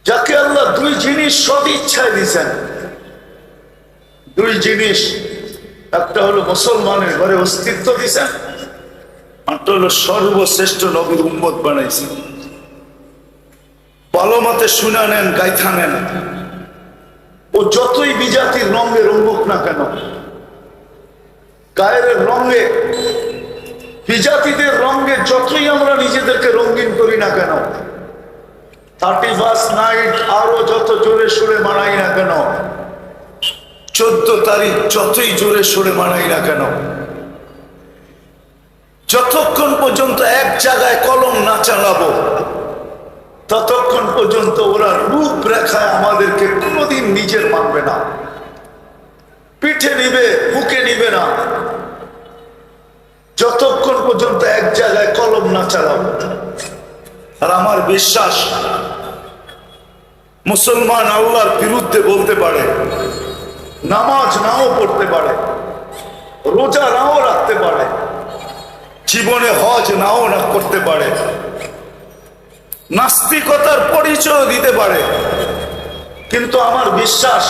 যাকে আল্লাহ 2 জিনিস সব ইচ্ছায় দিয়েছেন, 2 জিনিস, একটা হলো মুসলমানের ঘরে অস্তিত্ব দিয়েছেন, আরটা হলো সর্বশ্রেষ্ঠ নবীর উম্মত বানাইছেন। ভালো মতে শুনা নেন, গাইথা নেন। ও যতই বিজাতির রঙে রঙুক না কেন, গায়ের রঙে, বিজাতিদের রঙে যতই আমরা নিজেদেরকে রঙিন করি না কেন, 31 নাইট আরো যত জোরে সুরে মানাই না কেন, 14 তারিখ যতই জোরে সুরে মানাই না কেন, যতক্ষণ পর্যন্ত এক জায়গায় কলম না চালাবো, ততক্ষণ পর্যন্ত ওরা রূপরেখায় আমাদেরকে কোনোদিন নিজের মানবে না। পিঠে নিবে, বুকে নিবে না, যতক্ষণ পর্যন্ত এক জায়গায় কলম না চালাবো। আর আমার বিশ্বাস, মুসলমান আল্লাহর বিরুদ্ধে বলতে পারে, নামাজ নাও পড়তে পারে, রোজা নাও রাখতে পারে, জীবনে হজ নাও না করতে পারে, নাস্তিকতার পরিচয় দিতে পারে, কিন্তু আমার বিশ্বাস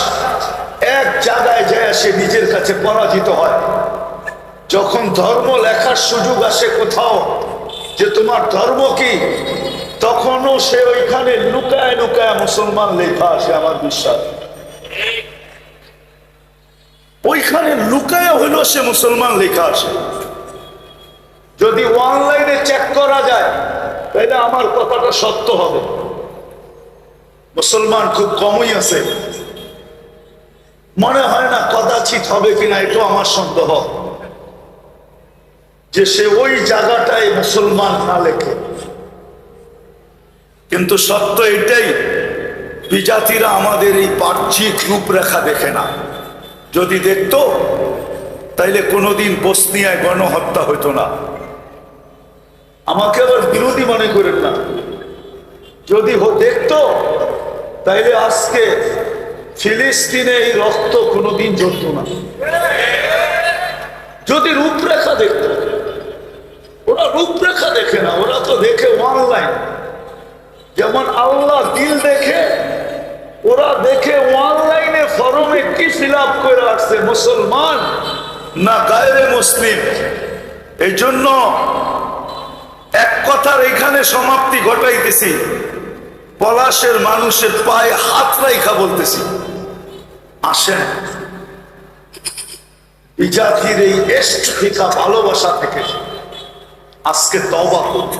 এক জায়গায় যায় সে নিজের কাছে পরাজিত হয়। যখন ধর্ম লেখার সুযোগ আসে কোথাও, যে তোমার ধর্ম কি, তখনও সে ওইখানে লুকায় লুকায় মুসলমান লেখা আসে। আমার বিশ্বাস ওইখানে লুকায় হইল সে মুসলমান লেখা আসে। যদি অনলাইনে চেক করা যায়, তাহলে আমার কথাটা সত্য হবে। মুসলমান খুব কমই আছে, মনে হয় না কদাচিৎ হবে কিনা, এটা আমার সন্দেহ যে সে ওই জায়গাটায় মুসলমান না লেখে। কিন্তু সত্য এটাই, বিজাতিরা আমাদের এই বাহ্যিক রূপরেখা দেখে না। যদি দেখতো, তাইলে কোনোদিন বসনিয়ায় গণহত্যা হইতো না। আমাকে আবার বিরোধী মনে করেন না। যদি দেখতো, তাইলে আজকে ফিলিস্তিনে এই রক্ত কোনোদিন ঝরত না। যদি রূপরেখা দেখতো, ওরা রূপরেখা দেখে না, ওরা তো দেখে অনলাইন। যেমন আল্লাহ দিল দেখে, ওরা দেখে অনলাইনে ফরমে কি ফিল আপ করে আসছে, মুসলমান না গায়রে মুসলিম। এই জন্য এক কথার এখানে সমাপ্তি ঘটাইতেছি, পলাশের মানুষের পায়ে হাত রাইখা বলতেছি, আসেন বিজাতির এই এষ্ট ফিকা ভালোবাসা থেকে আজকে তওবা করব।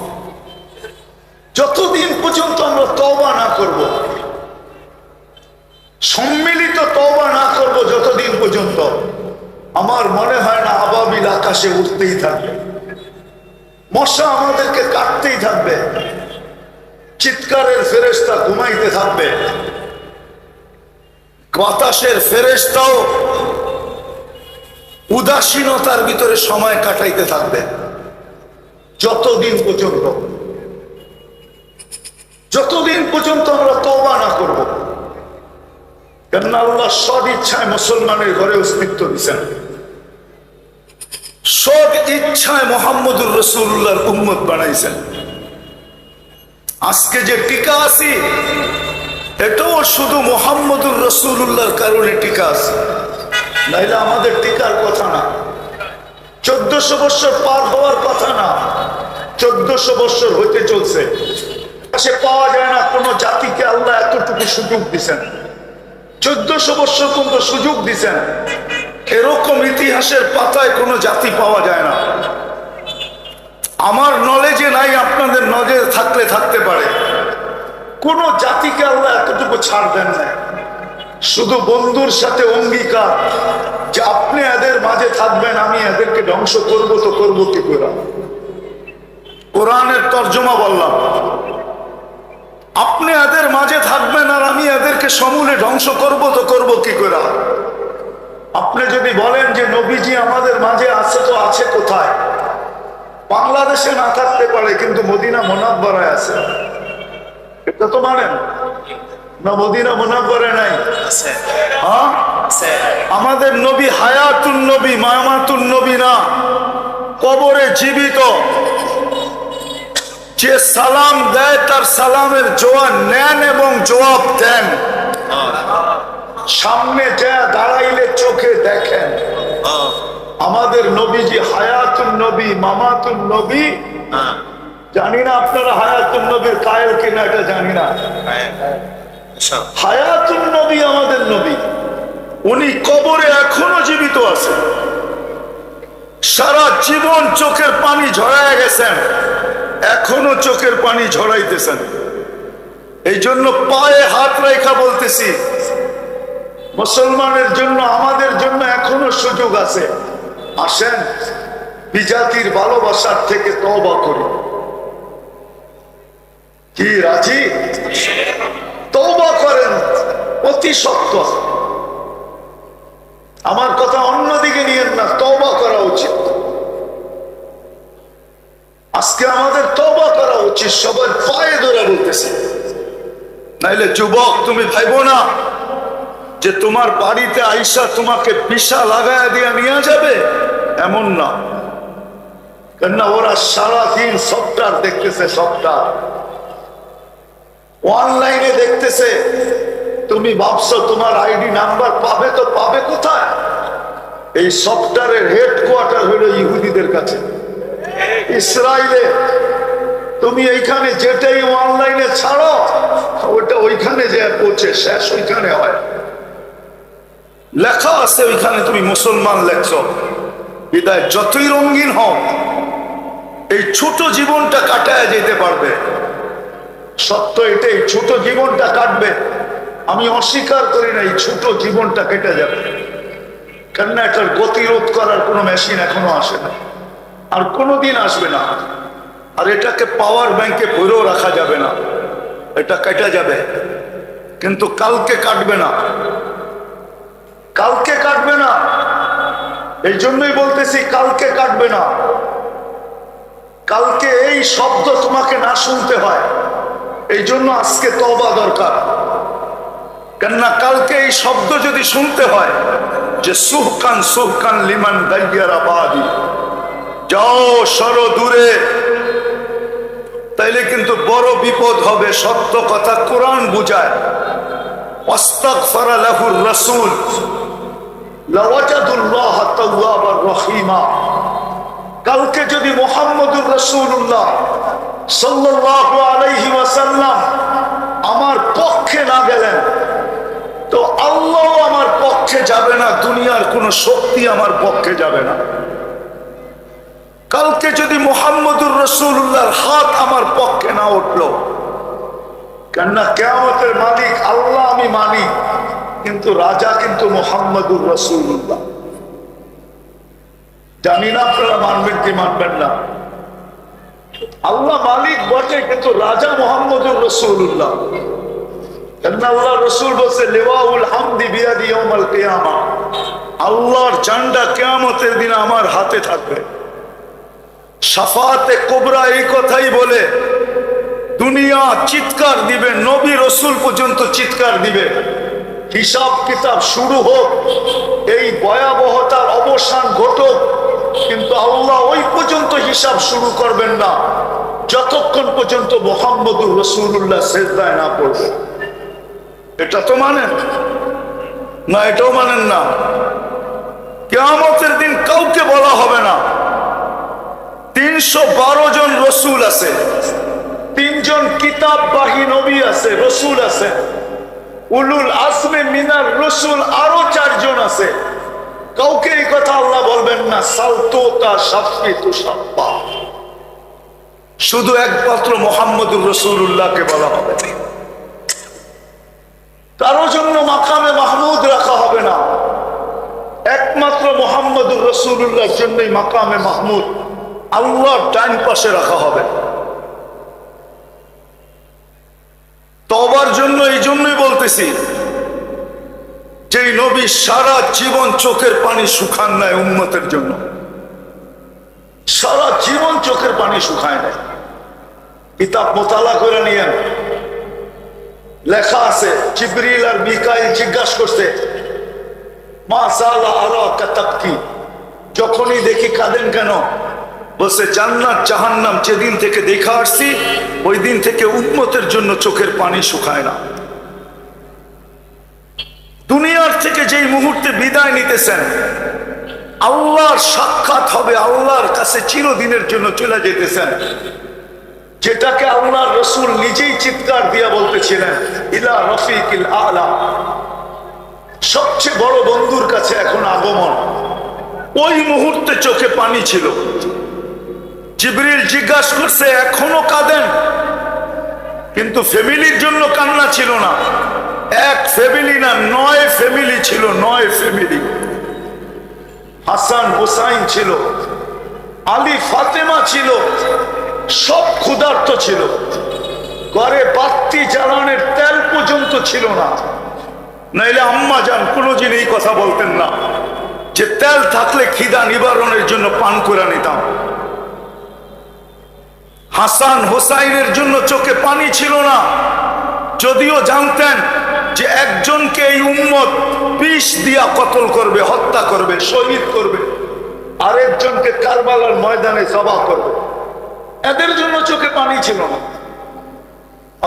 যতদিন পর্যন্ত আমরা তওবা না করব, সম্মিলিত তওবা না করব, যতদিন পর্যন্ত আমার মনে হয় না আবাবিল আকাশে উঠতেই থাকবে, মশা আমাদেরকে কাটতেই থাকবে, চিৎকারের ফেরেশতা ঘুমাইতে থাকবে, বাতাসের ফেরেশতাও উদাসীনতার ভিতরে সময় কাটাইতে থাকবে, যতদিন পর্যন্ত আমরা তওবা না করব। কেননা আল্লাহ সদ ইচ্ছায় মুসলমানের ঘরে অস্তিত্ব দিচ্ছেন, সদ ইচ্ছায় মুহাম্মদুর রাসূলুল্লাহর উম্মত বানাইছেন। আজকে যে টিকা আছি, এটাও শুধু মুহাম্মদুর রাসূলুল্লাহর কারণে টিকা আছে, নাইলে আমাদের টিকার কথা না। 1400 বছর পার হওয়ার কথা না, 1400 বছর হইতে চলছে। সে পাওয়া যায় না কোন জাতিকে আল্লাহ এতটুকু সুযোগ দিচ্ছেন, 1400 বছর পর্যন্ত সুযোগ দিচ্ছেন। এরকম ইতিহাসের পাতায় কোনো জাতি পাওয়া যায় না। আমার নলেজে নাই, আপনাদের নজরে থাকলে থাকতে পারে। কোন জাতিকে আল্লাহ এতটুকু ছাড় দেন না শুধু বন্ধুর সাথে অঙ্গীকার যে আপনি এদের মাঝে থাকবেন, আমি এদেরকে ধ্বংস করব, তো করব কি করে? কোরআনের তর্জমা বললাম, আপনি এদের মাঝে থাকবেন আর আমি এদেরকে সমূলে ধ্বংস করব, তো করব কি করে? আপনি যদি বলেন যে নবীজি আমাদের মাঝে আছে, তো আছে কোথায়? বাংলাদেশে না থাকতে পারে, কিন্তু মদিনা মুনাওয়ারায় আছে। এটা তো মানেন না? মদিনা মুনাওয়ারায় নাই? হ্যাঁ, আমাদের নবী হায়াতুন নবী, মামাতুন নবী না, কবরে জীবিত। যে সালাম দেয় তার সালামের জবাব নেন এবং জবাব দেন। সামনে যা দাঁড়াইলে চোখে দেখেন। আমাদের নবীজি হায়াতুন নবী, মামাতুন নবী। জানি না আপনারা হায়াতুন নবীর কায়েল কিনা, এটা জানি না। হায়াতুন নবী আমাদের নবী, উনি কবরে এখনো জীবিত আছেন। সারা জীবন চোখের পানি ঝরায় গেছেন, এখনো চোখের পানি ঝরাইতেছেন। এই জন্য পায়ে হাত রেখা বলতেছি, মুসলমানের জন্য, আমাদের জন্য এখনো সুযোগ আছে। আসেন বিজাতির ভালোবাসার থেকে তওবা করি। কি রাজি? তওবা করেন অতি সত্য। আমার কথা অন্যদিকে নিয়েন না, তওবা করা উচিত। আজকে আমাদের তওবা করা উচিত, সবার পায়ে ধরে বলতেছে। নাইলে যুবক, তুমি ভাইবো না যে তোমার বাড়িতে আইসা তোমাকে পিসা লাগায় দিয়ে নিয়ে যাবে, এমন না। কেননা ওরা সারাদিন সফটওয়্যার দেখতেছে, সফটওয়্যার অনলাইনে দেখতেছে। তুমি ভাবছো তোমার আইডি নাম্বার পাবে, তো পাবে কোথায়? এই সফটওয়্যারের হেডকোয়ার্টার হলো ইহুদিদের কাছে, ইসরায়েলে। তুমি এইখানে যেটাই অনলাইনে ছাড়ো, ওটা ওইখানে যে পৌঁছে শেষ ওইখানে হয়। লেখা আছে ওইখানে তুমি মুসলমান লেখছো। বিদায় যতই রঙিন হও, এই ছোট জীবনটা কাটায় যেতে পারবে। সত্য এটাই, ছোট জীবনটা কাটবে। আমি অস্বীকার করি না, এই ছোট জীবনটা কেটে যাবে। কেননা এটার গতিরোধ করার কোনো মেশিন এখনো আসে না, আর কোনোদিন আসবে না। আর এটাকে পাওয়ার ব্যাংকে ভরেও রাখা যাবে না, এটা কেটে যাবে। কিন্তু কালকে কাটবে না, কালকে কাটবে না। এই জন্যই বলতেছি কালকে কাটবে না। কালকে এই শব্দ তোমাকে না শুনতে হয়, এই জন্য আজকে তওবা দরকার। কেননা কালকে এই শব্দ যদি শুনতে হয় যে সুহকান সুহকান লিমান দাইয়ারা বাদি, যাও সরো দূরে, তাইলে কিন্তু বড় বিপদ হবে। সত্য কথা কোরআন বুঝায়, ওয়াস্তাগফারা লাহুর রাসূল লাওয়াজাদুল্লাহ তাওয়াবার রহিমা। কালকে যদি মুহাম্মদুর রাসূলুল্লাহ সাল্লাল্লাহু আলাইহি ওয়াসাল্লাম আমার পক্ষে না গেলেন, তো আল্লাহ আমার পক্ষে যাবে না, দুনিয়ার কোন শক্তি আমার পক্ষে যাবে না। কালকে যদি মুহাম্মদুর রাসূলুল্লাহর হাত আমার পক্ষে না উঠলো, কেননা কিয়ামতের মালিক আল্লাহ আমি মানি, কিন্তু রাজা কিন্তু মুহাম্মদুর রাসূলুল্লাহ। জানি না আপনারা মানবেন কি মানবেন না। আল্লাহ মালিক বটে, কিন্তু রাজা মুহাম্মদুর রাসূলুল্লাহ। কেননা আল্লাহ রাসূল বলছে লিওয়াউল হামদি বিয়াদি ইয়াউমাল কিয়ামা, আল্লাহর ঝান্ডা কিয়ামতের দিন আমার হাতে থাকবে। শাফাতে কুবরা এই কথাই বলে, দুনিয়া চিৎকার দিবে, নবী রাসূল পর্যন্ত চিৎকার দিবে, হিসাব কিতাব শুরু হোক, এই ভয়াবহতার অবসান ঘটুক। কিন্তু আল্লাহ ওই পর্যন্ত হিসাব শুরু করবেন না যতক্ষণ পর্যন্ত মুহাম্মদুর রাসূলুল্লাহ সিজদায় না পড়বে। এটা তো মানেন না? এটাও মানেন না? কিয়ামতের দিন কাউকে বলা হবে না 312 জন রসুল আছে, 3 জন কিতাববাহী নবী আছে, রসুল আছে, উলুল আজমে মিনার রসুল আরো 4 জন আছে। কাউকে এই কথা আল্লাহ বলবেন না সালতুতা শাফিতু শাফা, শুধু একমাত্র মুহাম্মদুর রাসূলুল্লাহকে বলা হবে। কারো জন্য মাকামে মাহমুদ রাখা হবে না, একমাত্র মুহাম্মদুর রাসূলুল্লাহর জন্যই মাকামে মাহমুদ আল্লাহর ডান পাশে রাখা হবে। তওবার জন্য এই জন্যই বলতেছি যে নবী সারা জীবন চোখের পানি শুকান নাই উম্মতের জন্য, সারা জীবন চোখের পানি শুকায় নাই। কিতাব মোতালা করে নিয়েন, লেখা আছে জিবরিল আর মিকাইল জিজ্ঞাসা করছে মা সালা আরাকা তাবকি, যখনই দেখি কাঁদেন কেন? বলছে জান্নাত জাহান্নাম যেদিন থেকে দেখা আসছি ওই দিন থেকে উম্মতের জন্য চোখের পানি শুকায় না। দুনিয়ার থেকে যেই মুহূর্তে বিদায় নিতেছেন আল্লাহর সাক্ষাৎ হবে, আল্লাহর কাছে চিরদিনের জন্য চলে যেতেছেন, যেটাকে আল্লাহর রাসূল নিজেই চিৎকার দিয়া বলতেছিলেন ইলা রফিকিল আলা, সবচেয়ে বড় বন্ধুর কাছে এখন আগমন। ওই মুহূর্তে চোখে পানি ছিল। জিবরিল জিজ্ঞাসা করছে এখনো কাঁদেন? কিন্তু ফ্যামিলির জন্য কান্না ছিল না, এক ফ্যামিলি না 9 ফ্যামিলি ছিল, 9 ফ্যামিলি। হাসান হুসাইন ছিল, আলী ফাতেমা ছিল, সব ক্ষুধার্ত ছিল, ঘরে বাতি জ্বালানোর তেল পর্যন্ত ছিল না। নাইলে আম্মা জান কোনোদিন এই কথা বলতেন না যে তেল থাকলে খিদা নিবারণের জন্য পান করে নিতাম। হাসান হুসাইনের জন্য চোখে পানি ছিল না, যদিও জানতেন যে একজনকে এই উম্মত বিষ দিয়া কতল করবে, হত্যা করবে, শহীদ করবে, আরেকজনকে কারবালার ময়দানে জবাহ করবে। এদের জন্য চোখে পানি ছিল না।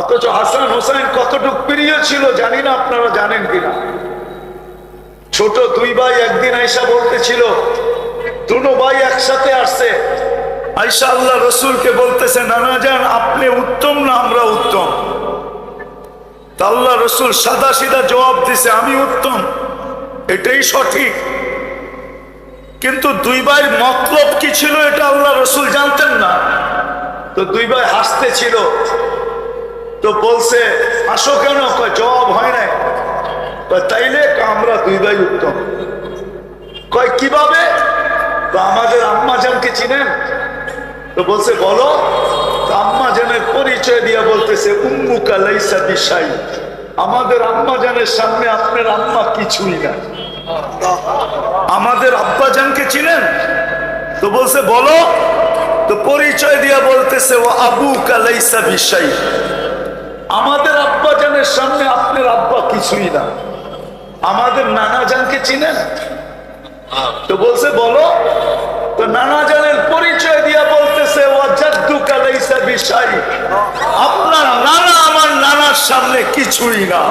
অথচ হাসান হুসাইন কতটুকু প্রিয় ছিল জানি না, আপনারা জানেন কিনা? ছোট 2 ভাই একদিন আয়েশা বলতেছিল, দুনো ভাই একসাথে আসছে, আয়েশা আল্লাহ রসুলকে বলতেছে নানা জান আপনি উত্তম না আমরা উত্তম? তা আল্লাহ রসুল সাদা সিধা জবাব দিছে আমি উত্তম, এটাই সঠিক। কিন্তু 2 ভাইয়ের মতলব কি ছিল এটা আল্লাহ রসুল জানতেন না। তো 2 ভাই হাসতে ছিল, তো বলছে আসো কেন? জবাব হয় নাই। তাইলে আমরা 2 ভাই উত্তম। কয় কিভাবে? তো আমাদের আম্মা জানকে চিনেন? তো বলছে বলো। তো আম্মা জানের পরিচয় দিয়া বলতেছে উম্মুকা লাইসা বিশাই, আমাদের আম্মা জানের সামনে আপনার আম্মা কিছুই না। আমাদের আব্বা জানকে চিনেন? তো বলছে বলো। তো পরিচয় দিয়া বলতেছে ও আবুকা লাইসা বিশাই, আমাদের আব্বা জানের সামনে আপনার আব্বা কিছুই না। আমাদের নানা জানকে চিনেন? তো বলছে বলো। তো নানা জানের পরিচয় দিয়া বলতেছে ও জাদ্দুকা লাইসা বিশাই, আপনার নানা আমার নানার সামনে কিছুই না।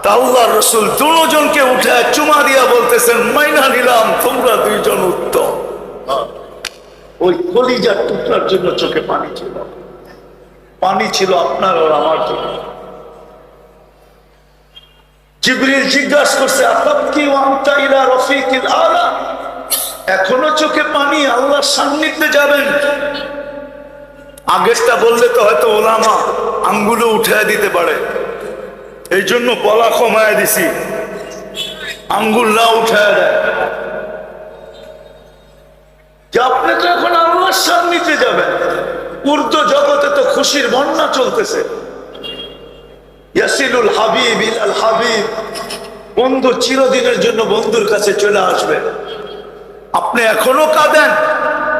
তা আল্লাহর রাসূল দুজনকে উঠে চুমা দিয়া বলতেছেন মাইনা নিলাম তোমরা 2 জন উত্তম। ওই কলিজার টুকরার জন্য চোখে পানি ছিল, পানি ছিল আপনার আর আমার জন্য। জিবরিল জিজ্ঞাসা করছে আতাবকি ওয়া আনতা ইলা রফিকিল আলা, এখনো চোখে পানি? আল্লাহর সান্নিধ্যে যাবেন। আগেরটা বললে তো হয়তো ওলামা আঙ্গুলে উঠে দিতে পারে, এই জন্য বলা কমায় দিছি, আঙ্গুল না উঠে দেয় যে আপনি তো এখন আল্লাহর সান্নিধ্যে যাবেন। উর্দু জগতে তো খুশির বন্যা চলতেছে, ইয়াসিলুল হাবিব ইলাল হাবিব, বন্ধু চিরদিনের জন্য বন্ধুর কাছে চলে আসবে। আপনি এখনো কাঁদেন?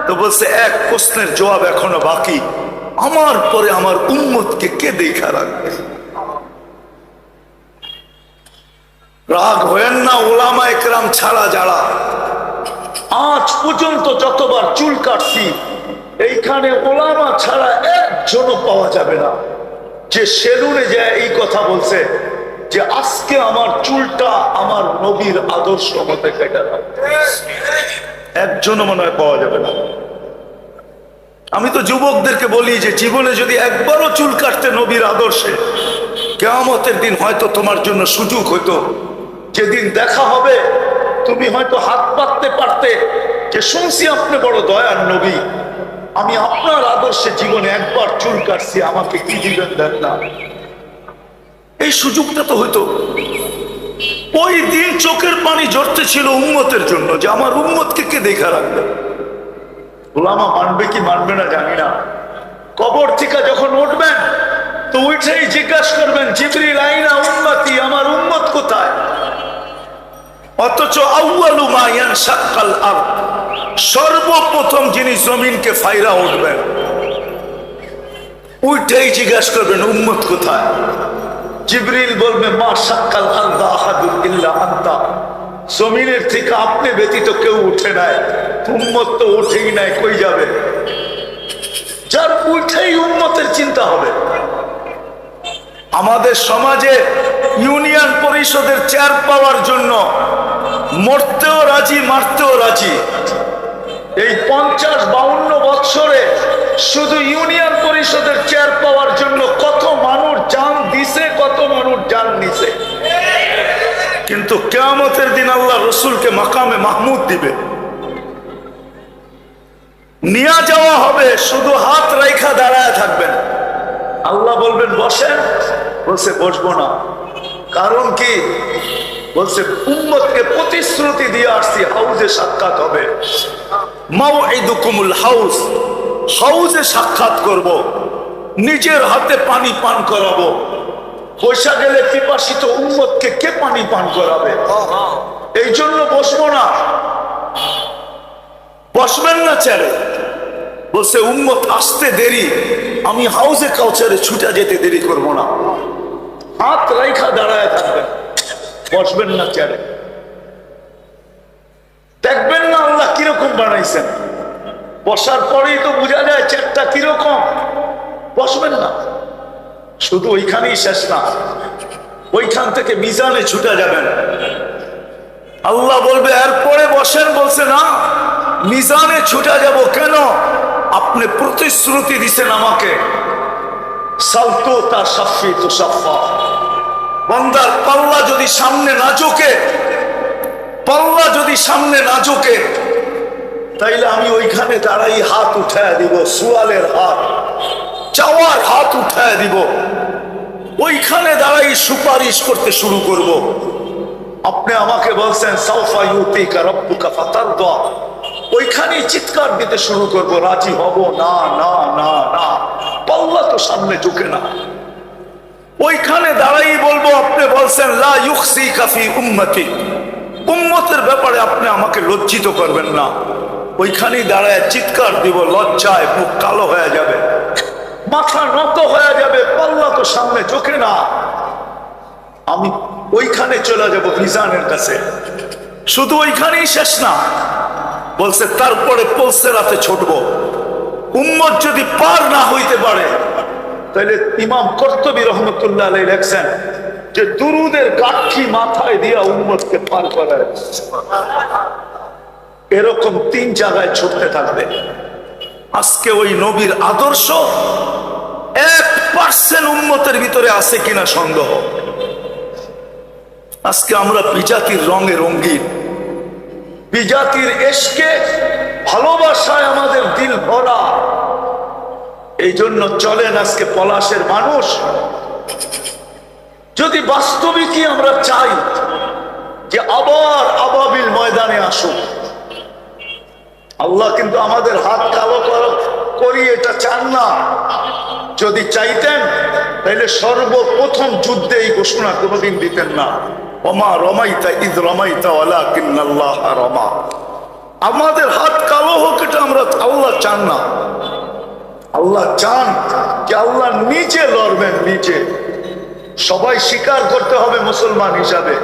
তো বলছে এক প্রশ্নের জবাব এখনো বাকি, আমার পরে আমার উম্মতকে কে দেখা রাখবে? রাগ হয়েন না ওলামা একরাম ছাড়া যারা আজ পর্যন্ত যতবার চুল কাটছি এইখানে ওলামা ছাড়া একজনও পাওয়া যাবে না যে সেলুনে যায় এই কথা বলছে যে আজকে আমার চুলটা আমার নবীর আদর্শ মতে কেটে রাখবে। একজনও মনে হয় পাওয়া যাবে না। আমি তো যুবকদেরকে বলি যে জীবনে যদি একবারও চুল কাটতে নবীর আদর্শে, কিয়ামতের দিন হয়তো তোমার জন্য সুযোগ হইতো, যেদিন দেখা হবে তুমি হয়তো হাত পাততে পারতে যে শুনছি আপনি বড় দয়ার নবী, আমি আপনার আদর্শে জীবনে একবার চুল কাটছি, আমাকে কি দিবেন দেন না। এই সুযোগটা তো হইতো। ওই দিন চোখের পানি ঝরতে ছিল উম্মতের জন্য, যে আমার উম্মতকে কে দেখা রাখবে। ওলামা মানবে কি মানবে না জানি না। কবর থেকে যখন উঠবেন তো উঠেই জিজ্ঞাসা করবেন, জিবরিল আইনা উম্মতি, আমার উম্মত কোথায়? অথচ আউয়ালু মা ইয়ানশাক্কাল আরদ, সর্বপ্রথম যিনি জমিনকে ফাইরা উঠবেন, উঠেই জিজ্ঞাসা করবেন উম্মত কোথায়? জিবরিল বলবে মা শাক্কাল আরদ আহাদুন ইল্লা আনতা, জমিনের থেকে আপনি ব্যতীত কেউ উঠে নাই, উম্মত তো উঠেই নাই, কই যাবে? যার উঠেই উম্মতের চিন্তা হবে। আমাদের সমাজে ইউনিয়ন পরিষদের চেয়ার পাওয়ার জন্য মরতেও রাজি, মারতেও রাজি। এই 50-52 বছরে শুধু ইউনিয়ন পরিষদের চেয়ার পাওয়ার জন্য কত মানুষ জান দিছে, কত মানুষ জান নিছে। কিন্তু কিয়ামতের দিন আল্লাহ রসুলকে মাকামে মাহমুদ দিবে, নিয়ে যাওয়া হবে, শুধু হাত রাইখা দাঁড়ায় থাকবেন। আল্লাহ বলবেন বসেন, বলছে বসবো না। কারণ কি? বলছে উম্মতকে প্রতিশ্রুতি দিয়ে আসছি হাউজে সাক্ষাৎ হবে, মাউইদুকুমুল হাউজ, হাউজে সাক্ষাৎ করব, নিজের হাতে পানি পান করাবো। পয়সা গেলে পিপাসিত উম্মতকে কে পানি পান করাবে? এই জন্য বসবো না। বসবেন না চেয়ারে? বলছে উম্মত আসতে দেরি, আমি হাউজে কাউচারে ছুটে যেতে দেরি করব না। হাত রাইখা দাঁড়ায় থাকবেন, বসবেন না চেয়ারে। দেখবেন না আল্লাহ কিরকম বানাইছেন, বসার পরেই তো বোঝা যায় চেয়ারটা কিরকম। বসবেন না। শুধু ওইখানেই শেষ না, ওইখান থেকে মিজানে ছুটে যাবেন। আল্লাহ বলবে এরপরে বসেন, বলছে না, মিজানে ছুটে যাব। কেন? আপনি প্রতিশ্রুতি দিছেন আমাকে, সালতু তা সাফি তু সাফা। বান্দার পাল্লা যদি সামনে না ঝোঁকে, পাল্লা যদি সামনে না ঝোঁকে, তাইলে আমি ওইখানে দাঁড়াই হাত উঠায় দিব, সুয়ালের হাত, চাওয়ার হাত উঠায় দিব। ওইখানে দাঁড়াই সুপারিশ করতে শুরু করব। আপনি আমাকে বলছেন সাউফা ইউতিকা রাব্বুকা ফাতারদা, ওইখানেই চিৎকার দিতে শুরু করব, রাজি হব না, না, না, না। পাল্লা তো সামনে ঝুঁকে না। ওইখানে দাঁড়াই বলবো আপনি বলছেন লা ইউখসিকা ফি উম্মতি, উম্মতের ব্যাপারে আপনি আমাকে লজ্জিত করবেন না। ওইখানেই দাঁড়ায় চিৎকার দিব, লজ্জায় মুখ কালো হয়ে যাবে, মাথা নত হয়ে যাবে, পাল্লা তো সামনে ঝুঁকে না। আমি ওইখানে চলে যাব মিজানের কাছে। শুধু ওইখানেই শেষ না, বলছে তারপরে পলসেরাতে ছুটবো। উম্মত যদি পার না হইতে পারে, তাহলে ইমাম কর্তুবী রহমতুল্লাহ আলাইহি লেখছেন যে দুরুদের গাঠি মাথায় দিয়া উম্মতকে পার করায়। এরকম 3 জায়গায় ছুটতে থাকবে। আজকে ওই নবীর আদর্শ 1% উম্মতের ভিতরে আছে কিনা সন্দেহ। আজকে আমরা বিজাতির রঙে রঙিন, বিজাতির এশকে ভালোবাসায় আমাদের দিল ভরা। এই জন্য চলেন আজকে পলাশের মানুষ যদি বাস্তবিকই আমরা চাই যে আবার আবাবিল ময়দানে আসুক, আল্লাহ কিন্তু আমাদের হাত কালো করি এটা চান না। যদি চাইতেন তাহলে সর্বপ্রথম যুদ্ধে এই ঘোষণা কোনোদিন দিতেন না, ওমা রমাইতা ইদ রমাইতা ওয়ালাকিন্নাল্লাহ রমা। আমাদের হাত কালো হোক এটা আমরা, আল্লাহ চান না। আল্লাহ চান যে আল্লাহ নিজে লড়বেন, নিজে। সবাই স্বীকার করতে হবে মুসলমান হিসাবে,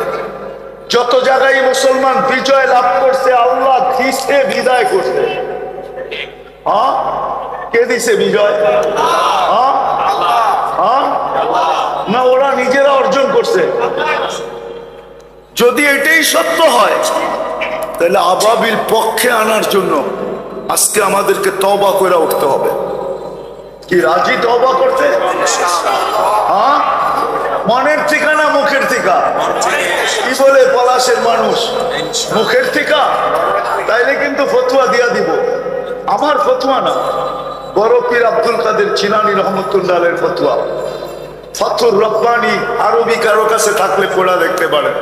যত জায়গায় মুসলমান বিজয় লাভ করছে আল্লাহ দিছে, বিদায় করছে। হ্যাঁ, কে দিছে বিজয়? হ্যাঁ, না ওরা নিজেরা অর্জন করছে? যদি এটাই সত্য হয় তাহলে আবাবিল পক্ষে আনার জন্য আজকে আমাদেরকে তওবা করে উঠতে হবে। কি রাজি তওবা করতে? হ্যাঁ, মনের ঠিকানা মুখের ঠিকা? কি বলে পলাশের মানুষ, মুখের ঠিকা? তাইলে কিন্তু ফতোয়া দিয়া দিব। আমার ফতোয়া না, বড় পীর আব্দুল কাদের জিলানী রহমতুল্লাহ আলাইহির ফতোয়া। ফাতুর রব্বানি আরবি কারো কাছে থাকলে পড়া দেখতে পারেন।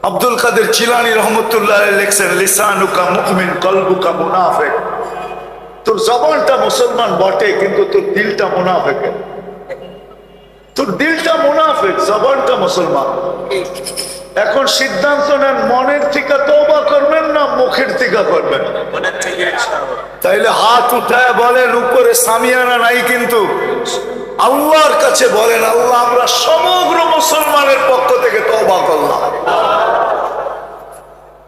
আব্দুল কাদের জিলানী রহমতুল্লাহ লিখছেন, লিসানুকা মুমিন কলবুকা মুনাফিক। তোর জবানটা মুসলমান বটে, কিন্তু তোর দিলটা মুনাফিক। তোর দিলটা মুনাফিক, জবানটা মুসলমান। এখন সিদ্ধান্ত নেন, মনের থেকে তওবা করবেন না মুখের থেকে করবেন? তাইলে হাত উঠায় বলেন, উপরে সামিয়ানা নাই কিন্তু আল্লাহর কাছে বলেন, আল্লাহ আমরা সমগ্র মুসলমানের পক্ষ থেকে তওবা করলাম,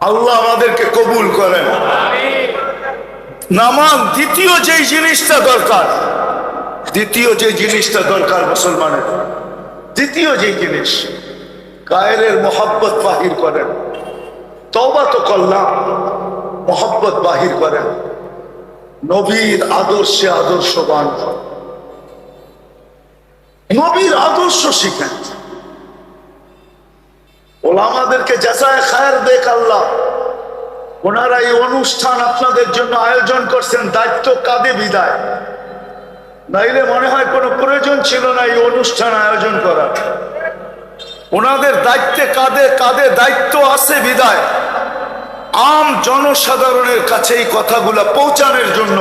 আল্লাহ আমাদেরকে কবুল করেন। নামাজ দ্বিতীয় যে জিনিসটা দরকার, দ্বিতীয় যে জিনিসটা দরকার মুসলমানের, দ্বিতীয় যে জিনিস, গায়ের মোহাব্বত বাহির করেন। তওবা তো করলাম, মোহাব্বত বাহির করেন, নবীর আদর্শে আদর্শবান, নবীর আদর্শ শিখেন। ওলামাদেরকে জাযায়ে খায়ের দেখ আল্লাহ, ওনারা এই অনুষ্ঠান আপনাদের জন্য আয়োজন করছেন, দায়িত্ব কাঁধে বিদায়, নাইলে মনে হয় কোনো প্রয়োজন ছিল না এই অনুষ্ঠান আয়োজন করার। ওনাদের দায়িত্বে কাঁধে কাঁধে দায়িত্ব আছে বিদায় আম জনসাধারণের কাছে এই কথাগুলো পৌঁছানোর জন্য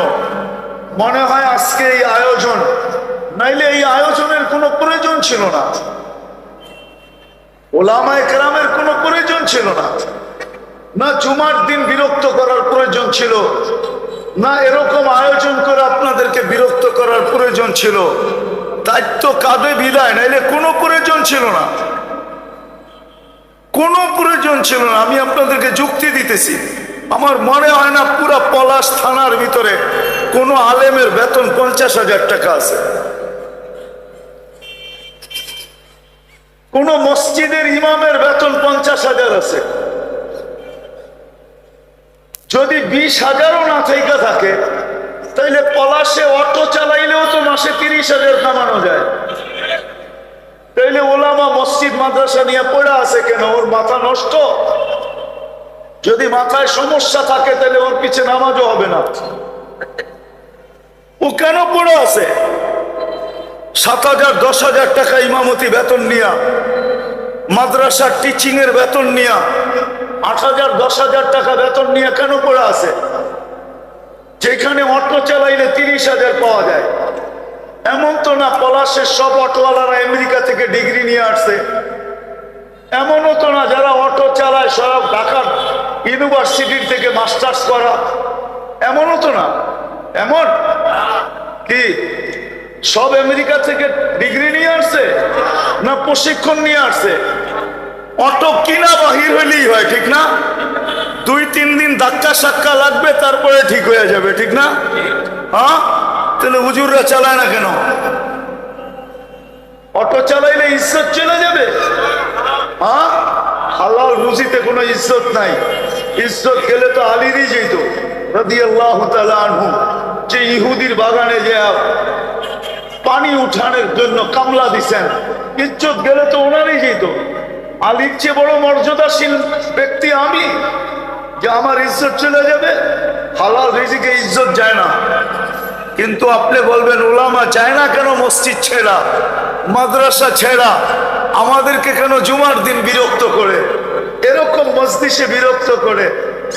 মনে হয় আজকে এই আয়োজন, নাইলে এই আয়োজনের কোনো প্রয়োজন ছিল না, ওলামায়ে কেরামের কোনো প্রয়োজন ছিল না, না জুমার দিন বিরক্ত করার প্রয়োজন ছিল, না এরকম আয়োজন করে আপনাদেরকে বিরক্ত করার প্রয়োজন ছিল। দায়িত্ব কাঁধে বিদায়, নাইলে কোনো প্রয়োজন ছিল না, কোনো প্রয়োজন ছিল না। আমি আপনাদেরকে যুক্তি দিতেছি, আমার মনে হয় না পুরা পলাশ থানার ভিতরে কোনো আলেমের বেতন 50,000 টাকা আছে, কোন মসজিদের ইমামের বেতন 50,000 আছে। যদি 20,000ও না থেকে থাকে, তাইলে পলাশে অটো চালাইলেও তো মাসে 30,000 কামানো যায়। তাইলে ওলামা মসজিদ মাদ্রাসা নিয়ে পড়ে আছে কেন? ওর মাথা নষ্ট? যদি মাথায় সমস্যা থাকে তাহলে ওর পিছে নামাজও হবে না। ও কেন পড়ে আছে? 7,000 10,000 টাকা ইমামতি বেতন নিয়া, মাদ্রাসার টিচিং এর বেতন নিয়া 8,000 10,000 টাকা বেতন নিয়ে কেন পড়ে আছে? যেখানে অটো চালাইলে 30,000 পাওয়া যায়। এমন তো না পলাশের সব অটোওয়ালারা আমেরিকা থেকে ডিগ্রি নিয়ে আসছে, এমনও তো না যারা অটো চালায় সব ঢাকার ইউনিভার্সিটির থেকে মাস্টার্স করা, এমনও তো না। এমন কি সব আমেরিকা থেকে ডিগ্রি নিয়ে আসছে না প্রশিক্ষণ নিয়ে আসছে? অটো কিনা বাহির হইলেই হয়, ঠিক না? 2-3 দিন ধাক্কা সাক্কা লাগবে, তারপরে ঠিক হয়ে যাবে, ঠিক না? হ্যাঁ, তাহলে হুজুররা চালায় না কেন? অটো চালাইলে ইজ্জত চলে যাবে? হ্যাঁ, হালাল রুজিতে কোনো ইজ্জত নাই। ইজ্জত গেলে তো আলীরই যেত রাদিয়াল্লাহু তাআলা আনহু, যে ইহুদির বাগানে যে পানি উঠানোর জন্য কামলা দিছেন, ইজ্জত গেলে তো ওনারই যেত। আলীর চেয়ে বড় মর্যাদাশীল ব্যক্তি আমি, যে আমার ইজ্জত চলে যাবে? হালাল রিজিকে ইজ্জত যায় না। কিন্তু আপনি বলবেন উলামা যায় না কেন মসজিদ ছেড়া, মাদ্রাসা ছেড়া, আমাদেরকে কেন জুমার দিন বিরক্ত করে? এরকম মজলিসে বিরক্ত করে,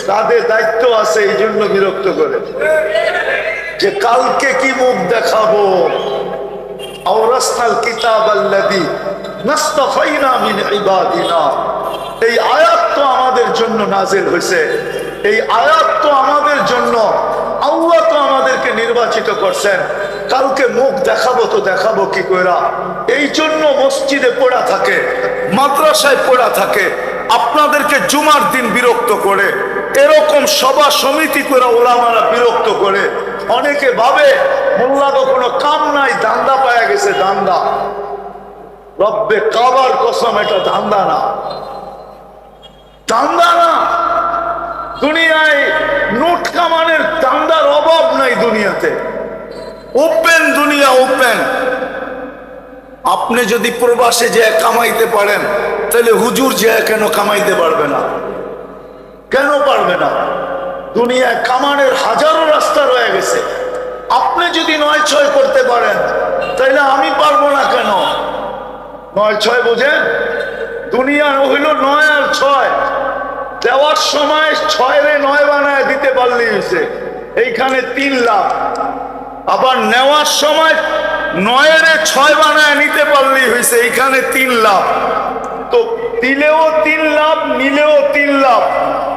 তাদের দায়িত্ব আছে, এই জন্য বিরক্ত করে যে কালকে কি মুখ দেখাবো। আওরাসনাল কিতাব আল্লাযী নাসতাফাইনা মিন ইবাদিনা, এই আয়াত তো আমাদের জন্য নাজিল হয়েছে, এই আয়াত তো আমাদের জন্য, আল্লাহ তো আমাদেরকে নির্বাচিত করছেন। কালকে মুখ দেখাবো তো দেখাবো কি কইরা? এই জন্য মসজিদে পড়া থাকে, মাদ্রাসায় পড়া থাকে, আপনাদেরকে জুমার দিন বিরক্ত করে, এরকম সভা সমিতি করে ওলামারা বিরক্ত করে। অনেকে ভাবে মোল্লাগো কোনো কাম নাই, ধান্দা পাওয়া গেছে, ধান্দা। রব্বে কাবার কসম, এটা ধান্দা না, ধান্দা না। দুনিয়ায় নোট কামানের ধান্দার অভাব নাই দুনিয়াতে, ওপেন দুনিয়া, ওপেন। আপনি যদি প্রবাসে যে কামাইতে পারেন, তাহলে হুজুর যে কেন কামাইতে পারবে না? কেন পারবে না? দুনিয়ায় কামানের হাজারো রাস্তা রয়ে গেছে, আপনি যদি 9-6 করতে পারেন তাইলে আমি পারবো না কেন? 9-6 বুঝেন? দুনিয়া হইল 9 আর 6, দেওয়ার সময় 6-রে 9 বানায় দিতে পারলেই হয়েছে, এইখানে 3 লাভ। আবার নেওয়ার সময় 9-রে 6 বানায় নিতে পারলেই হয়েছে, এইখানে 3 লাভ। তো দিলেও 3 লাভ, নিলেও 3 লাভ,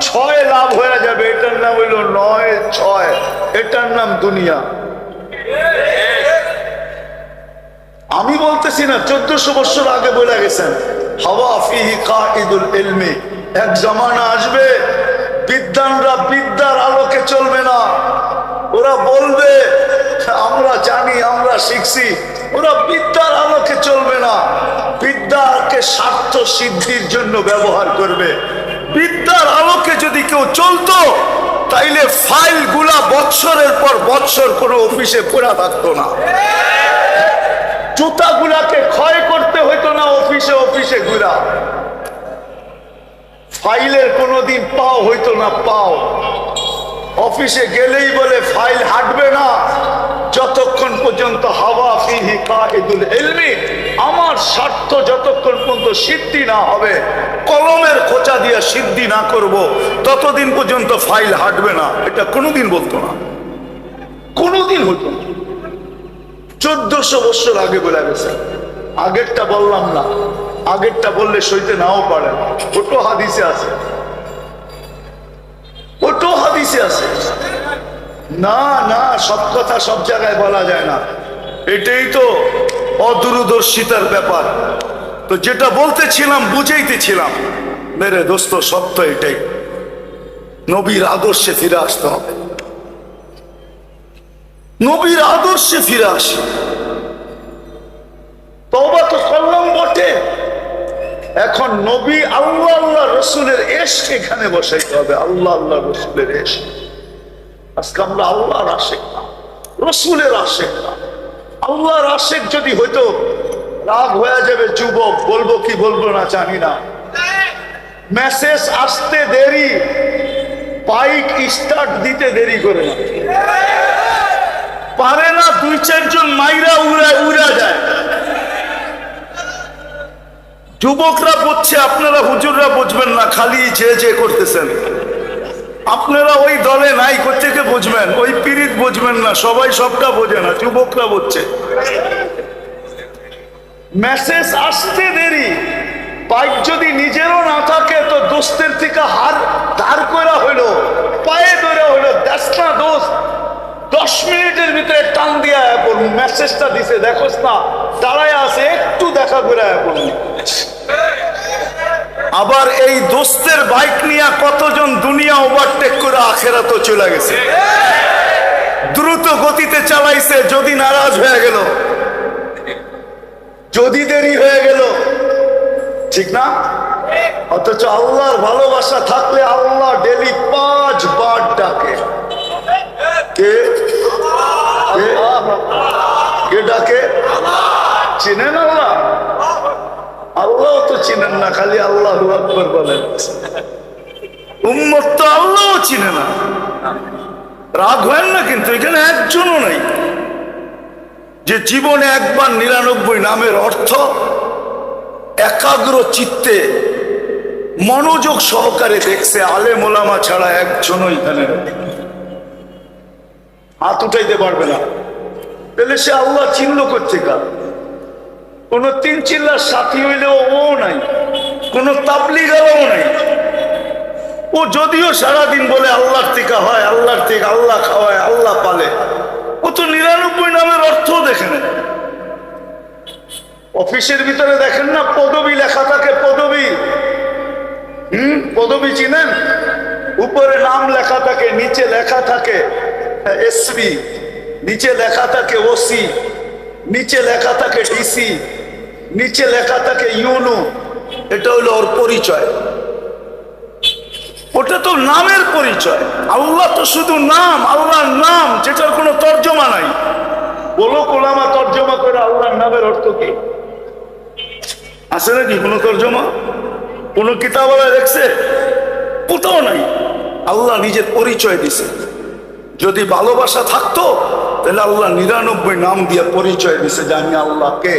6 লাভ হয়ে যাবে। এটার নাম হইল 9-6, এটার নাম দুনিয়া। আমি বলতেছি না, 1400 বছর আগে বলে গেছেন, হাওয়া ফিহি কাঈদুল ইলমি। এক জামানা আসবে বিদ্বানরা বিদ্যার আলোকে চলবে না, ওরা বলবে আমরা জানি, আমরা শিখছি। ওরা বিদ্যার আলোকে চলবে না, বিদ্যাকে স্বার্থ সিদ্ধির জন্য ব্যবহার করবে। বিদ্যার আলোকে যদি কেউ চলতো তাইলে ফাইলগুলা বৎসরের পর বৎসর কোনো অফিসে পড়া থাকতো না, জুতাগুলাকে ক্ষয় করতে হইতো না অফিসে অফিসে ঘুরা, ফাইলের কোনোদিন পাও হইতো না পাও। অফিসে গেলেই বলে ফাইল হাঁটবে না যতক্ষণ পর্যন্ত হাওয়া ফিহি কাঈদুল ইলমি, আমার স্বার্থ যতক্ষণ পর্যন্ত সিদ্ধি না হবে, কলমের খোঁচা দিয়ে সিদ্ধি না করব, ততদিন পর্যন্ত ফাইল হাঁটবে না। এটা কোনোদিন বলতো না, কোনোদিন হতো না। 1400 বছর আগে বলে গেছে। আগেরটা বললাম না, আগেরটা বললে সইতে নাও পারে, ওটো হাদিসে আছে, ওটো হাদিসে আছে। না না, সব কথা সব জায়গায় বলা যায় না, এটাই তো অদূরদর্শিতার ব্যাপার। তো যেটা বলতেছিলাম, বুঝাইতেছিলাম, মেরে দোস্ত, সত্য এটাই, নবীর আদর্শে ফিরে আসতে হবে, নবীর আদর্শে ফিরে আসে। তওবা তো করলাম বটে, এখন নবী আল্লাহ আল্লাহ রসুলের ইশক এখানে বসাইতে হবে। আল্লাহ আল্লাহ রসুলের ইশক। আজকে আমরা আল্লাহর আশিক না, রসুলের আশিক না। আল্লাহর আশিক যদি হইতো, রাগ হয়ে যাবে যুবক, বলবো কি বলবো না জানি না। মেসেজ আসতে দেরি, বাইক স্টার্ট দিতে দেরি করে না, পারে না 2-4 জন মাইরা উড়া যায়। যুবকরা বুঝছে, আপনারা হুজুররা বুঝবেন না, খালি যে করতেছেন। আপনারা ওই দলে নাই, কোথেকে বুঝবেন? ওই পীড়িত বুঝবেন না, সবাই সবটা বোঝে না, যুবকরা বুঝছে। মেসেজ আসতে দেরি, বাইক যদি নিজেরও না থাকে তো দোস্তের থেকে হার ধার করা হইলো, পায়ে ধরে হইলো, দেখ না দোস্ত 10 মিনিটের ভিতরে টান দিয়া বলুন, মেসেজটা দিছে দেখোস না, দাঁড়ায় আছে, একটু দেখা করে বলুন। আবার এই দোস্তের বাইক নিয়ে কতজন দুনিয়া ওভারটেক করে আখেরাতে চলে গেছে, দ্রুত গতিতে চালাইছে, যদি নারাজ হয়ে গেল, যদি দেরি হয়ে গেল, ঠিক না? অথচ আল্লাহর ভালোবাসা থাকলে আল্লাহ ডেলি 5 বার ডাকে। কে কে ডাকে? চিনেন আল্লাহ? আল্লাহ তো চিনেন না, খালি আল্লাহু আকবার বলেন। উম্মত তো আল্লাহও চিনে না। রাগ হয় না, কিন্তু এখানে একজনও নাই যে জীবনে একবার 99 নামের অর্থ একাগ্র চিত্তে মনোযোগ সহকারে দেখছে। আলেম ওলামা ছাড়া একজনও এখানে হাত উঠাইতে পারবে না। তাহলে সে আল্লাহ চিনল কোত্থেকে? কোন 3 চিল্লার সাথী হইলেও ও নাই, কোন তাবলীগও নাই। ও যদিও সারাদিন বলে আল্লাহর থেকে হয়, আল্লাহর থেকে, আল্লাহ খাওয়ায়, আল্লাহ পালে, ও তো 99 নামের অর্থ দেখে না। অফিসের ভিতরে দেখেন না পদবি লেখা থাকে, পদবি, পদবি চিনেন? উপরে নাম লেখা থাকে, নিচে লেখা থাকে এসপি, নিচে লেখা থাকে ওসি, নিচে লেখা থাকে ডিসি, নিচে লেখা থাকে ইউনু। এটা হলো ওর পরিচয়, ওটা তো নামের পরিচয়। আল্লাহ তো শুধু নাম, আল্লাহর নাম, যেটার কোনো তর্জমা নাই। বলো কোলামা তর্জমা করে আল্লাহর নামের অর্থ কি আছে নাকি? কোনো তর্জমা কোন কিতাবে দেখছে? কোথাও নাই। আল্লাহ নিজের পরিচয় দিছে। যদি ভালোবাসা থাকতো তাহলে আল্লাহ 99 নাম দিয়ে পরিচয় দিছে যে আমি আল্লাহকে,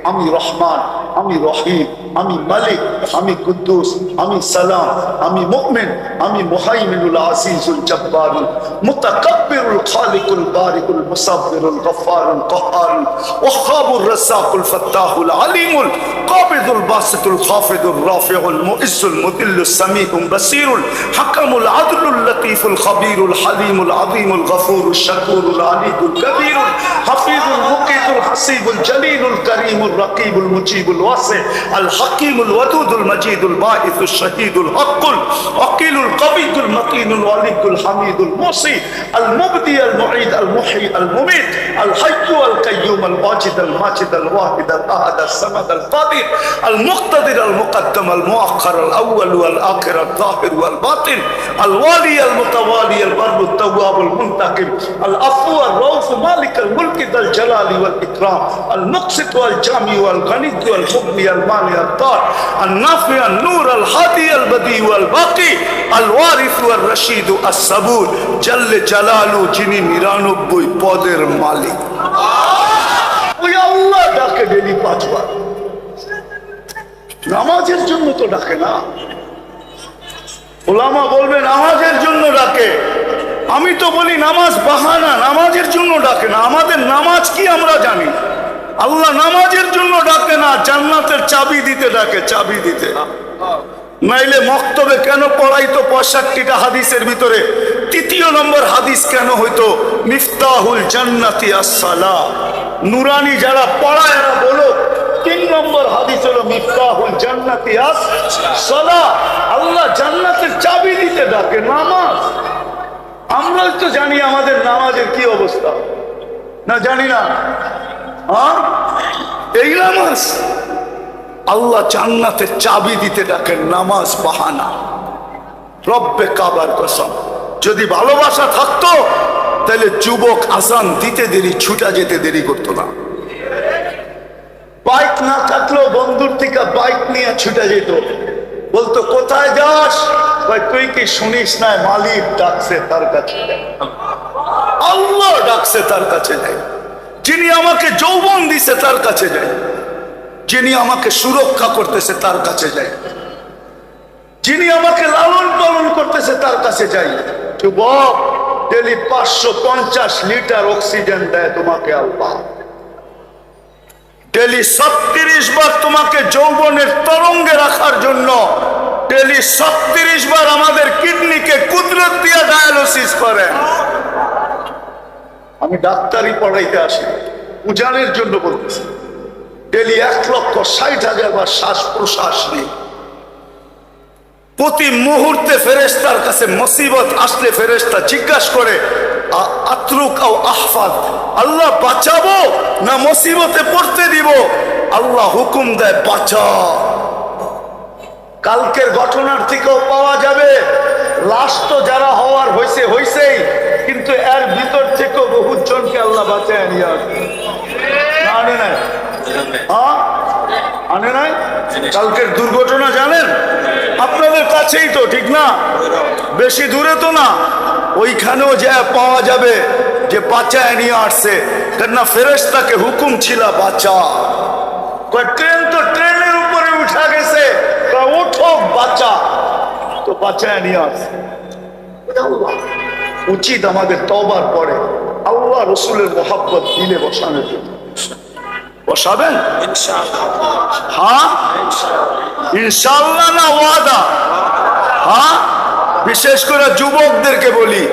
আমি রহমান, আমি রহিম, আমি মালিক, আমি কুদ্দুস, আমি সালাম, আমি মুমিন, আমি মুহাইমিনুল আজিজুল জব্বারুল মুতাকাব্বিরুল খালিকুল বারিকুল মুসাব্বিরুল গফফারুল কহ্হারুল ওয়াহ্হাবুর রাসাকুল ফাত্তাহুল আলিমুল কাবিদুল বাসিতুল খাফিদুর রাফিউল মুইজ্জুল মুদিল্লুস সামিউল বাসীরুল হাকামুল আদলুল লতীফুল খবীরুল হালিমুল আযীমুল গফুরুশ শাকুরুল আলীউল কবীরুল হাফিজুল মুকিতুল হাসিবুল জলিলুল করিমুল الرقيب المجيب الواسع الحكيم الودود المجيد الباعث الشهيد الحق الوكيل القوي المتين الولي الحميد الموصي المبدي المعيد المحيي المميت الحي القيوم الواجد الماجد الواحد الاحد الصمد القادر المقتدر المقدم المؤخر الاول والاخر الظاهر والباطن الوالي المتوالي البر التواب المنتقم العفو الرؤوف مالك الملك ذا الجلال والاكرام المقسط والجامع والغني والمغني المانع الضار النافع النور الهادي البديع والباقي الوارث والرشيد الصبور جل جلاله যিনি 99 পদের মালিক। ওই আল্লাহ ডাকে ডেলি 5 বার। নামাজের জন্য তো ডাকে না। ওলামা বলবে নামাজের জন্য ডাকে, আমি তো বলি নামাজ বাহানা, নামাজের জন্য ডাকে না। আমাদের নামাজ কি আমরা জানি? আল্লাহ নামাজের জন্য ডাকে না, জান্নাতের চাবি দিতে ডাকে, চাবি দিতে। নাইলে মক্তবে কেন পড়াইতো 65টা হাদিসের ভিতরে 3য় নম্বর হাদিস কেন হইতো মিফতাহুল জান্নাতি আস-সালাহ? নুরানি যারা পড়ায় এরা বলো 3 নম্বর হাদিস হলো মিফতাহুল জান্নাতি আস-সালাহ। আল্লাহ জান্নাতের চাবি দিতে ডাকে, নামাজ। আমরা তো জানি আমাদের নামাজের কি অবস্থা, না জানি না? এই নামাজ আল্লাহ জান্নাতের চাবি দিতে ডাকেন, নামাজ বাহানা। রব্বে কাবার কসম, যদি ভালোবাসা থাকতো তাহলে যুবক আজান দিতে দেরি, ছুটা যেতে দেরি করতো না। বাইক না থাকলেও বন্ধুর থেকে বাইক নিয়ে ছুটে যেত, বলতো কোথায় যাস? তুই কি শুনিস না মালিক ডাকছে, তার কাছে আল্লাহ ডাকছে, তার কাছে যাই। যিনি আমাকে যৌবন দিছে তার কাছে যাই, যিনি আমাকে সুরক্ষা করতেছে তার কাছে যাই, যিনি আমাকে লালন পালন করতেছে তার কাছে যাই। যুবক, ডেলি 550 লিটার অক্সিজেন দেয় তোমাকে আল্লাহ, ডেলি 36 বার তোমাকে যৌবনের তরঙ্গে রাখার জন্য, ডেলি 36 বার আমাদের কিডনিকে কুদরত দিয়ে ডায়ালিসিস করেন। আমি ডাক্তারি পড়াইতে আসি, উজানের জন্য বলতেছি। ডেলি 1,60,000 বার শ্বাস প্রশ্বাস নেই। প্রতি মুহূর্তে ফেরেশতার কাছে মুসিবত আসলে ফেরেশতা জিজ্ঞাসা করে আতরুক আও আহফাদ, আল্লাহ বাঁচাবো না মুসিবতে পড়তে দিব? আল্লাহ হুকুম দেয় বাঁচা। কালকের ঘটনার থেকেও পাওয়া যাবে লাশ তো যারা হওয়ার হয়েছে হয়েছেই, কিন্তু এর ভিতর থেকেও বহু জনকে আল্লাহ বাঁচায় নিয়ে আসবে। আনে নাই? আনে নাই? কালকের দুর্ঘটনা জানেন? আপনাদের কাছেই তো, ঠিক না? বেশি দূরে তো না। ওইখানেও যা পাওয়া যাবে যে বাঁচায় নিয়ে আসছে, কেননা ফেরেশতাকে হুকুম ছিল বাঁচা। ট্রেন তো ট্রেনের উপরে উঠা গেছে, উঠো বাঁচা, তো বাঁচায় নিয়ে আসছে। উচিত আমাদের তওবার পরে আল্লাহ রসুলের মোহাব্বত দিলে বসানোর জন্য। বসাবেন? হ্যাঁ ইনশাআল্লাহ না ওয়াদা? হ্যাঁ, বিশেষ করে যুবকদেরকে বলি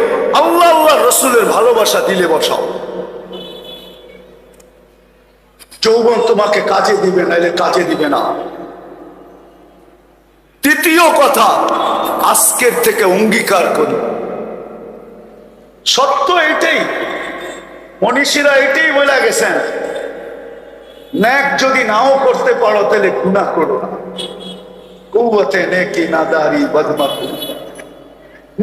আল্লাহ আল্লাহ রসুলের ভালোবাসা দিলে বসাও। যৌবন তোমাকে কাজে দিবে, নাইলে কাজে দিবে না। তৃতীয় কথা, আজকের থেকে অঙ্গীকার করি, সত্য এটাই, মনীষীরা এটাই বলে গেছেন, নেক যদি নাও করতে পারো তাহলে গুনাহ করো না। কুওয়াতে নেকি নাদারি বদমাকুর,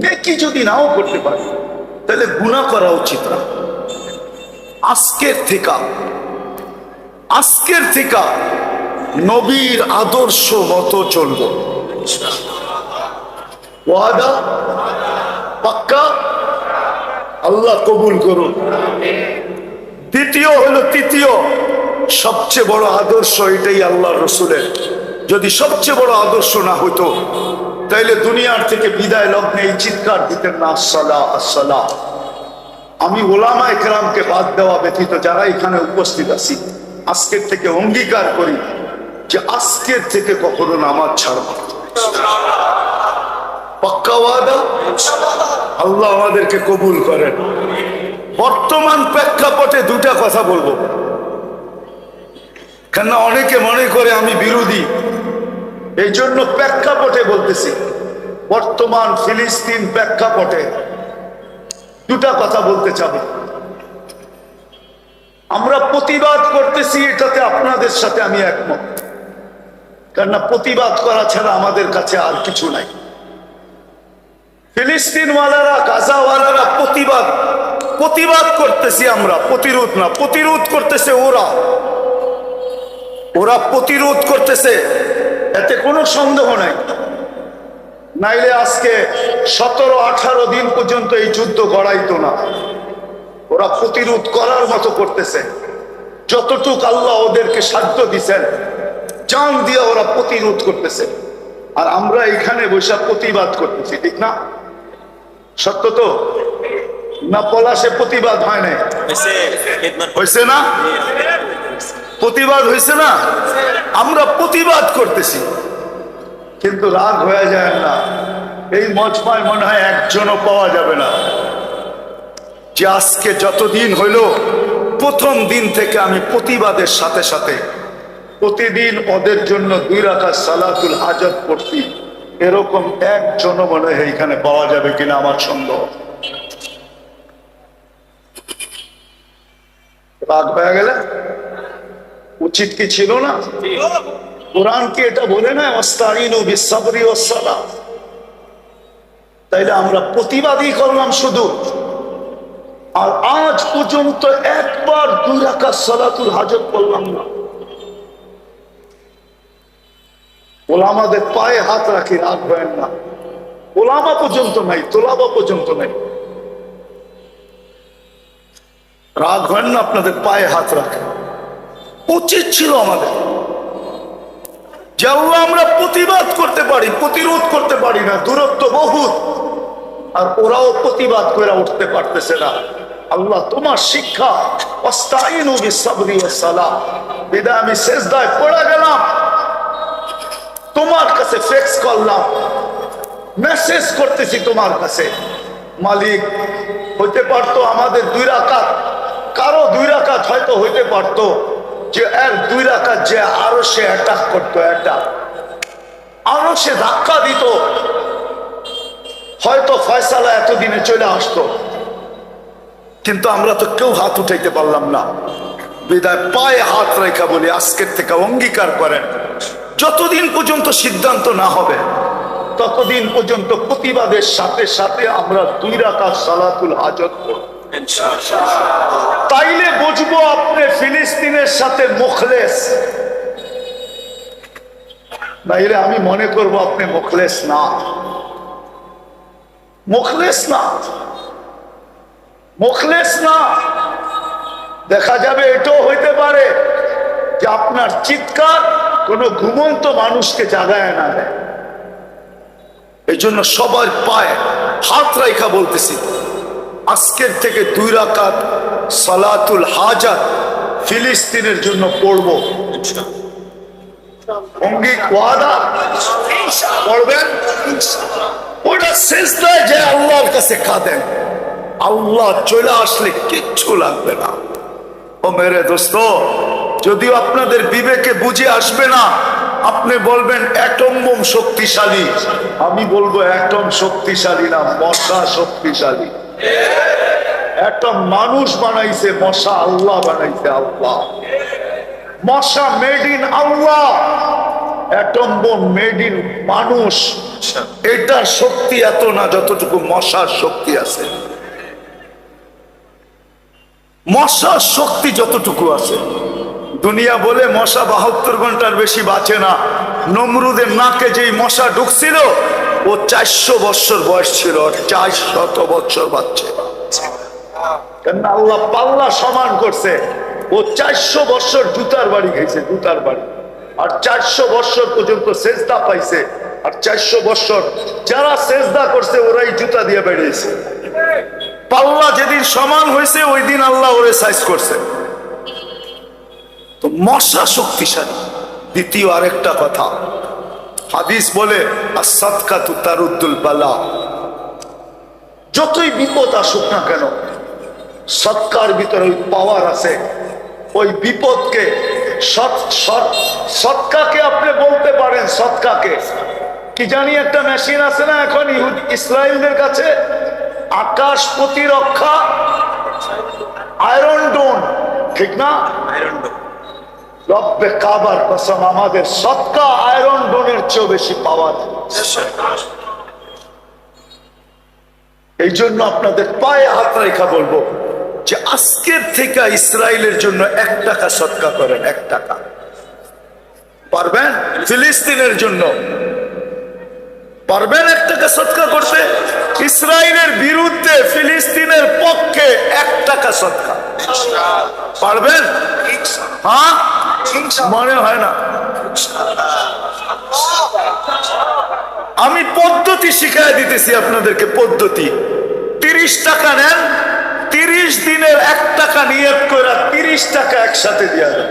নেকি যদি নাও করতে পারো তাহলে গুনাহ করা উচিত না। আজকের থেকে নবীর আদর্শ মতো চলবো। ওয়াদা পাক্কা? আল্লাহ কবুল করুন। দ্বিতীয় হলো তৃতীয় সবচেয়ে বড় আদর্শ এটাই আল্লাহ রসুলের। যদি সবচেয়ে বড় আদর্শ না হতো তাইলে দুনিয়ার থেকে বিদায় লগ্নে এই চিৎকার দিতেন না, আসসালাহ আসসালাহ। আমি ওলামায়ে কেরামকে বাদ দেওয়া ব্যতীত যারা এখানে উপস্থিত আছি, আজকের থেকে অঙ্গীকার করি যে আজকের থেকে কখনো নামাজ ছাড়ব না। পাক্কা ওয়াদা? আল্লাহ আমাদেরকে কবুল করেন। বর্তমান প্রেক্ষাপটে দুটা কথা বলবো, কেন অনেকে মনে করে আমি বিরোধী, এই জন্য প্রেক্ষাপটে বলতেছি। বর্তমান ফিলিস্তিন প্রেক্ষাপটে দুটা কথা বলতে চাবো। আমরা প্রতিবাদ করতেছি, এটাতে আপনাদের সাথে আমি একমত, কেননা প্রতিবাদ করা ছাড়া আমাদের কাছে আর কিছু নাই। ফিলিস্তিনওয়ালারা, গাজাওয়ালারা প্রতিবাদ করতেছি আমরা, প্রতিরোধ না। প্রতিরোধ করতেছে ওরা প্রতিরোধ করতেছে, এতে কোনো সন্দেহ নাই। নাইলে আজকে 17-18 দিন পর্যন্ত এই যুদ্ধ গড়াইতো না। ওরা প্রতিরোধ করার মতো করতেছে, যতটুক আল্লাহ ওদেরকে সাধ্য দিচ্ছেন জান দিয়ে ওরা প্রতিরোধ করতেছে। আর আমরা এখানে বসে প্রতিবাদ করতেছি, ঠিক না? সত্য তো না? পলাশে প্রতিবাদ হয় না, হয়েছে না? প্রতিবাদ হয়েছে না? আমরা প্রতিবাদ করতেছি, কিন্তু রাগ হয়ে যায় না। এই মজমায় মনে হয় একজনও পাওয়া যাবে না যে আজকে যতদিন হইল প্রথম দিন থেকে আমি প্রতিবাদের সাথে সাথে প্রতিদিন ওদের জন্য 2 রাকাত সালাতুল হাজত পড়ছি, এরকম একজনও মনে হয় এখানে পাওয়া যাবে কিনা আমার সন্দেহ। রাগ হয়ে গেলে উচিত কি ছিল না? কোরআন কি এটা বলে না ওয়াস্তাঈনু বিস-সাবরি ওয়াস-সালাহ? তাইলে আমরা প্রতিবাদই করলাম শুধু, আর আজ পর্যন্ত একবার 2 রাকাত সালাতুল হাজত পড়লাম না। ওলামাদের পায়ে হাত রাখি, রাগ হয় না। ওলামা পর্যন্ত নাই, তোলাবা পর্যন্ত নাই, রাগ হয় না? আপনাদের পায়ে হাত রাখে উচিত ছিল আমাদের। যে আল্লাহ আমরা প্রতিবাদ করতে পারি, প্রতিরোধ করতে পারি না, দূরত্ব বহুত, আর ওরাও প্রতিবাদ করে উঠতে পারতেছে না। আল্লাহ তোমার শিক্ষা ওয়াস্তাঈনু বিস-সাবরি ওয়াস-সালাহ, বিদায় আমি সিজদায় পড়ে গেলাম, তোমার কাছে ফেক্স করলাম, মেসেজ করতেছি তোমার কাছে। মালিক, হইতে পারতো আমাদের 2 রাকাত, কারো 2 রাকাত হয়তো হইতে পারতো যে এর 2 রাকাত যে আরো সে অ্যাটাক করতো, আরো সে ধাক্কা দিত, হয়তো ফয়সালা এতদিনে চলে আসতো। কিন্তু আমরা তো কেউ হাত উঠাইতে পারলাম না। বিদায় পায়ে হাত রেখা বলি আজকের থেকে অঙ্গীকার করেন, যতদিন পর্যন্ত সিদ্ধান্ত না হবে ততদিন পর্যন্ত প্রতিবাদের সাথে সাথে আমরা 2 রাকাত সালাতুল হাজত পড়ব। তাইলে বুঝবো আপনি ফিলিস্তিনের সাথে মুখলেস, নাইলে আমি মনে করবো আপনি মুখলেস না, মুখলেস না, মুখলেস না। দেখা যাবে এটাও হইতে পারে যে আপনার চিৎকার কোনো ঘুমন্ত মানুষকে জাগায় না দেয়। এই জন্য সবার পায়ে হাত রাখা বলতেছি, আজকের থেকে 2 রাকাত সালাতুল হাজাত ফিলিস্তিনের জন্য পড়ব। অঙ্গীক ওয়াদা পড়বেন। ওটা সিজদায় যে আল্লাহর কাছে কাঁদেন, আল্লাহ চলে আসলে কিচ্ছু লাগবে না। ও মেরে দোস্ত, যদিও আপনাদের বিবেকে বুঝে আসবে না, আপনি বলবেন অ্যাটম বোম শক্তিশালী, আমি বলবো অ্যাটম শক্তিশালী না, মশা শক্তিশালী। অ্যাটম মানুষ বানাইছে, মশা আল্লাহ বানাইছে। আল্লাহ, মশা made in Allah, atom bomb made in মানুষ। এটার শক্তি এত না যতটুকু মশার শক্তি আছে। মশার শক্তি যতটুকু আছে, দুনিয়া বলে মশা 72 ঘন্টার বেশি বাঁচে না। নমরুদের নাকে যেই মশা ঢুকছিল ও 400 বছর বয়স ছিল, 400 বছর বাঁচছে। কেন আল্লাহ পাল্লা সমান করছে। ও 400 বছর জুতার বাড়ি খাইছে, জুতার বাড়ি, আর 400 বছর পর্যন্ত সেজদা পাইছে, আর 400 বছর যারা সেজদা করছে ওরাই জুতা দিয়ে বেরিয়েছে। পাল্লা যেদিন সমান হয়েছে ওই দিন আল্লাহ ওরে সাইজ করছে। তো মশা শক্তিশালী। দ্বিতীয় আরেকটা কথা, হাদিস বলে as-সাদকাতু তারুদ্দুল বালা। যতই বিপদ আসুক না কেন, সৎকার ভিতরে ওই পাওয়ার আছে, ওই বিপদকে সৎকাকে আপনি বলতে পারেন। সৎকাকে কি জানি একটা মেশিন আছে না এখন ইসরায়েলদের কাছে, আকাশ প্রতিরক্ষা আয়রন ডোন, ঠিক না? রব্বে কাবার কসম, আমাদের সৎকা আয়রন ডোনের চেয়েও বেশি পাওয়ার। এই জন্য আপনাদের পায়ে হাত রেখা বলবো যে আজকের থেকে ইসরায়েলের জন্য 1 টাকা সৎকা করেন। 1 টাকা পারবেন? ফিলিস্তিনের জন্য পারবেন 1 টাকা সৎকা করতে? ইসরায়েলের বিরুদ্ধে ফিলিস্তিনের পক্ষে 1 টাকা সৎকা পারবেন? হ্যাঁ, মনে হয় না। আমি পদ্ধতি শিখাই দিতেছি আপনাদেরকে, পদ্ধতি। 30 টাকা নেন, 30 দিনের 1 টাকা নিয়ত করে 30 টাকা একসাথে দিয়া দেন।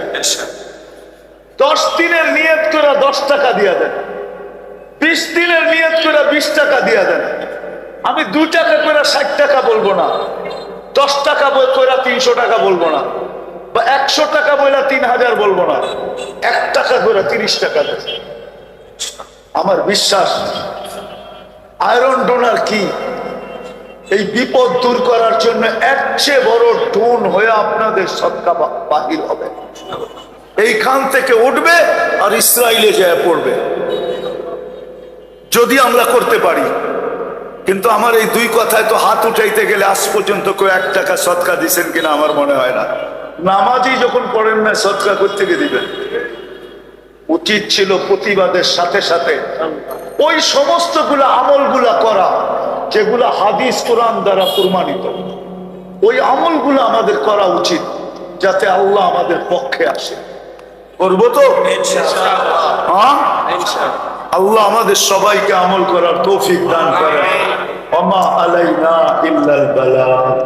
10 দিনের নিয়ত করে 10 টাকা দিয়া দেন। 20 দিনের নিয়ত করে 20 টাকা দিয়া দেন। আমি 2 টাকা করে 60 টাকা বলবো না, 10 টাকা করে 300 টাকা বলবো না, বা 100 টাকা বলে 3000 বলবো না, 1 টাকা করে 30 টাকা দেন। আমার বিশ্বাস আয়রন ডোনার কি এই বিপদ দূর করার জন্য এর চেয়ে বড় ডোন হয়ে আপনাদের সৎকা বাহির হবে। এইখান থেকে উঠবে আর ইসরায়েলে যায় পড়বে, যদি আমরা করতে পারি। কিন্তু আমার এই 2 কথায় তো হাত উঠাইতে গেলে আজ পর্যন্ত কেউ 1 টাকা সৎকা দিচ্ছেন কিনা আমার মনে হয় না। নামাজই যখন পড়েন না, সৎকা করতে গিয়ে দিবেন। উচিত ছিল প্রতিবাদের সাথে সাথে ওই সমস্ত আমলগুলা করা যেগুলা হাদিস কোরআন দ্বারা প্রমাণিত। ওই আমলগুলো আমাদের করা উচিত, যাতে আল্লাহ আমাদের পক্ষে আসে। করবো তো হ্যাঁ, আল্লাহ আমাদের সবাইকে আমল করার তৌফিক দান করেন। ওমা আলাইনা ইল্লাল বালাগ।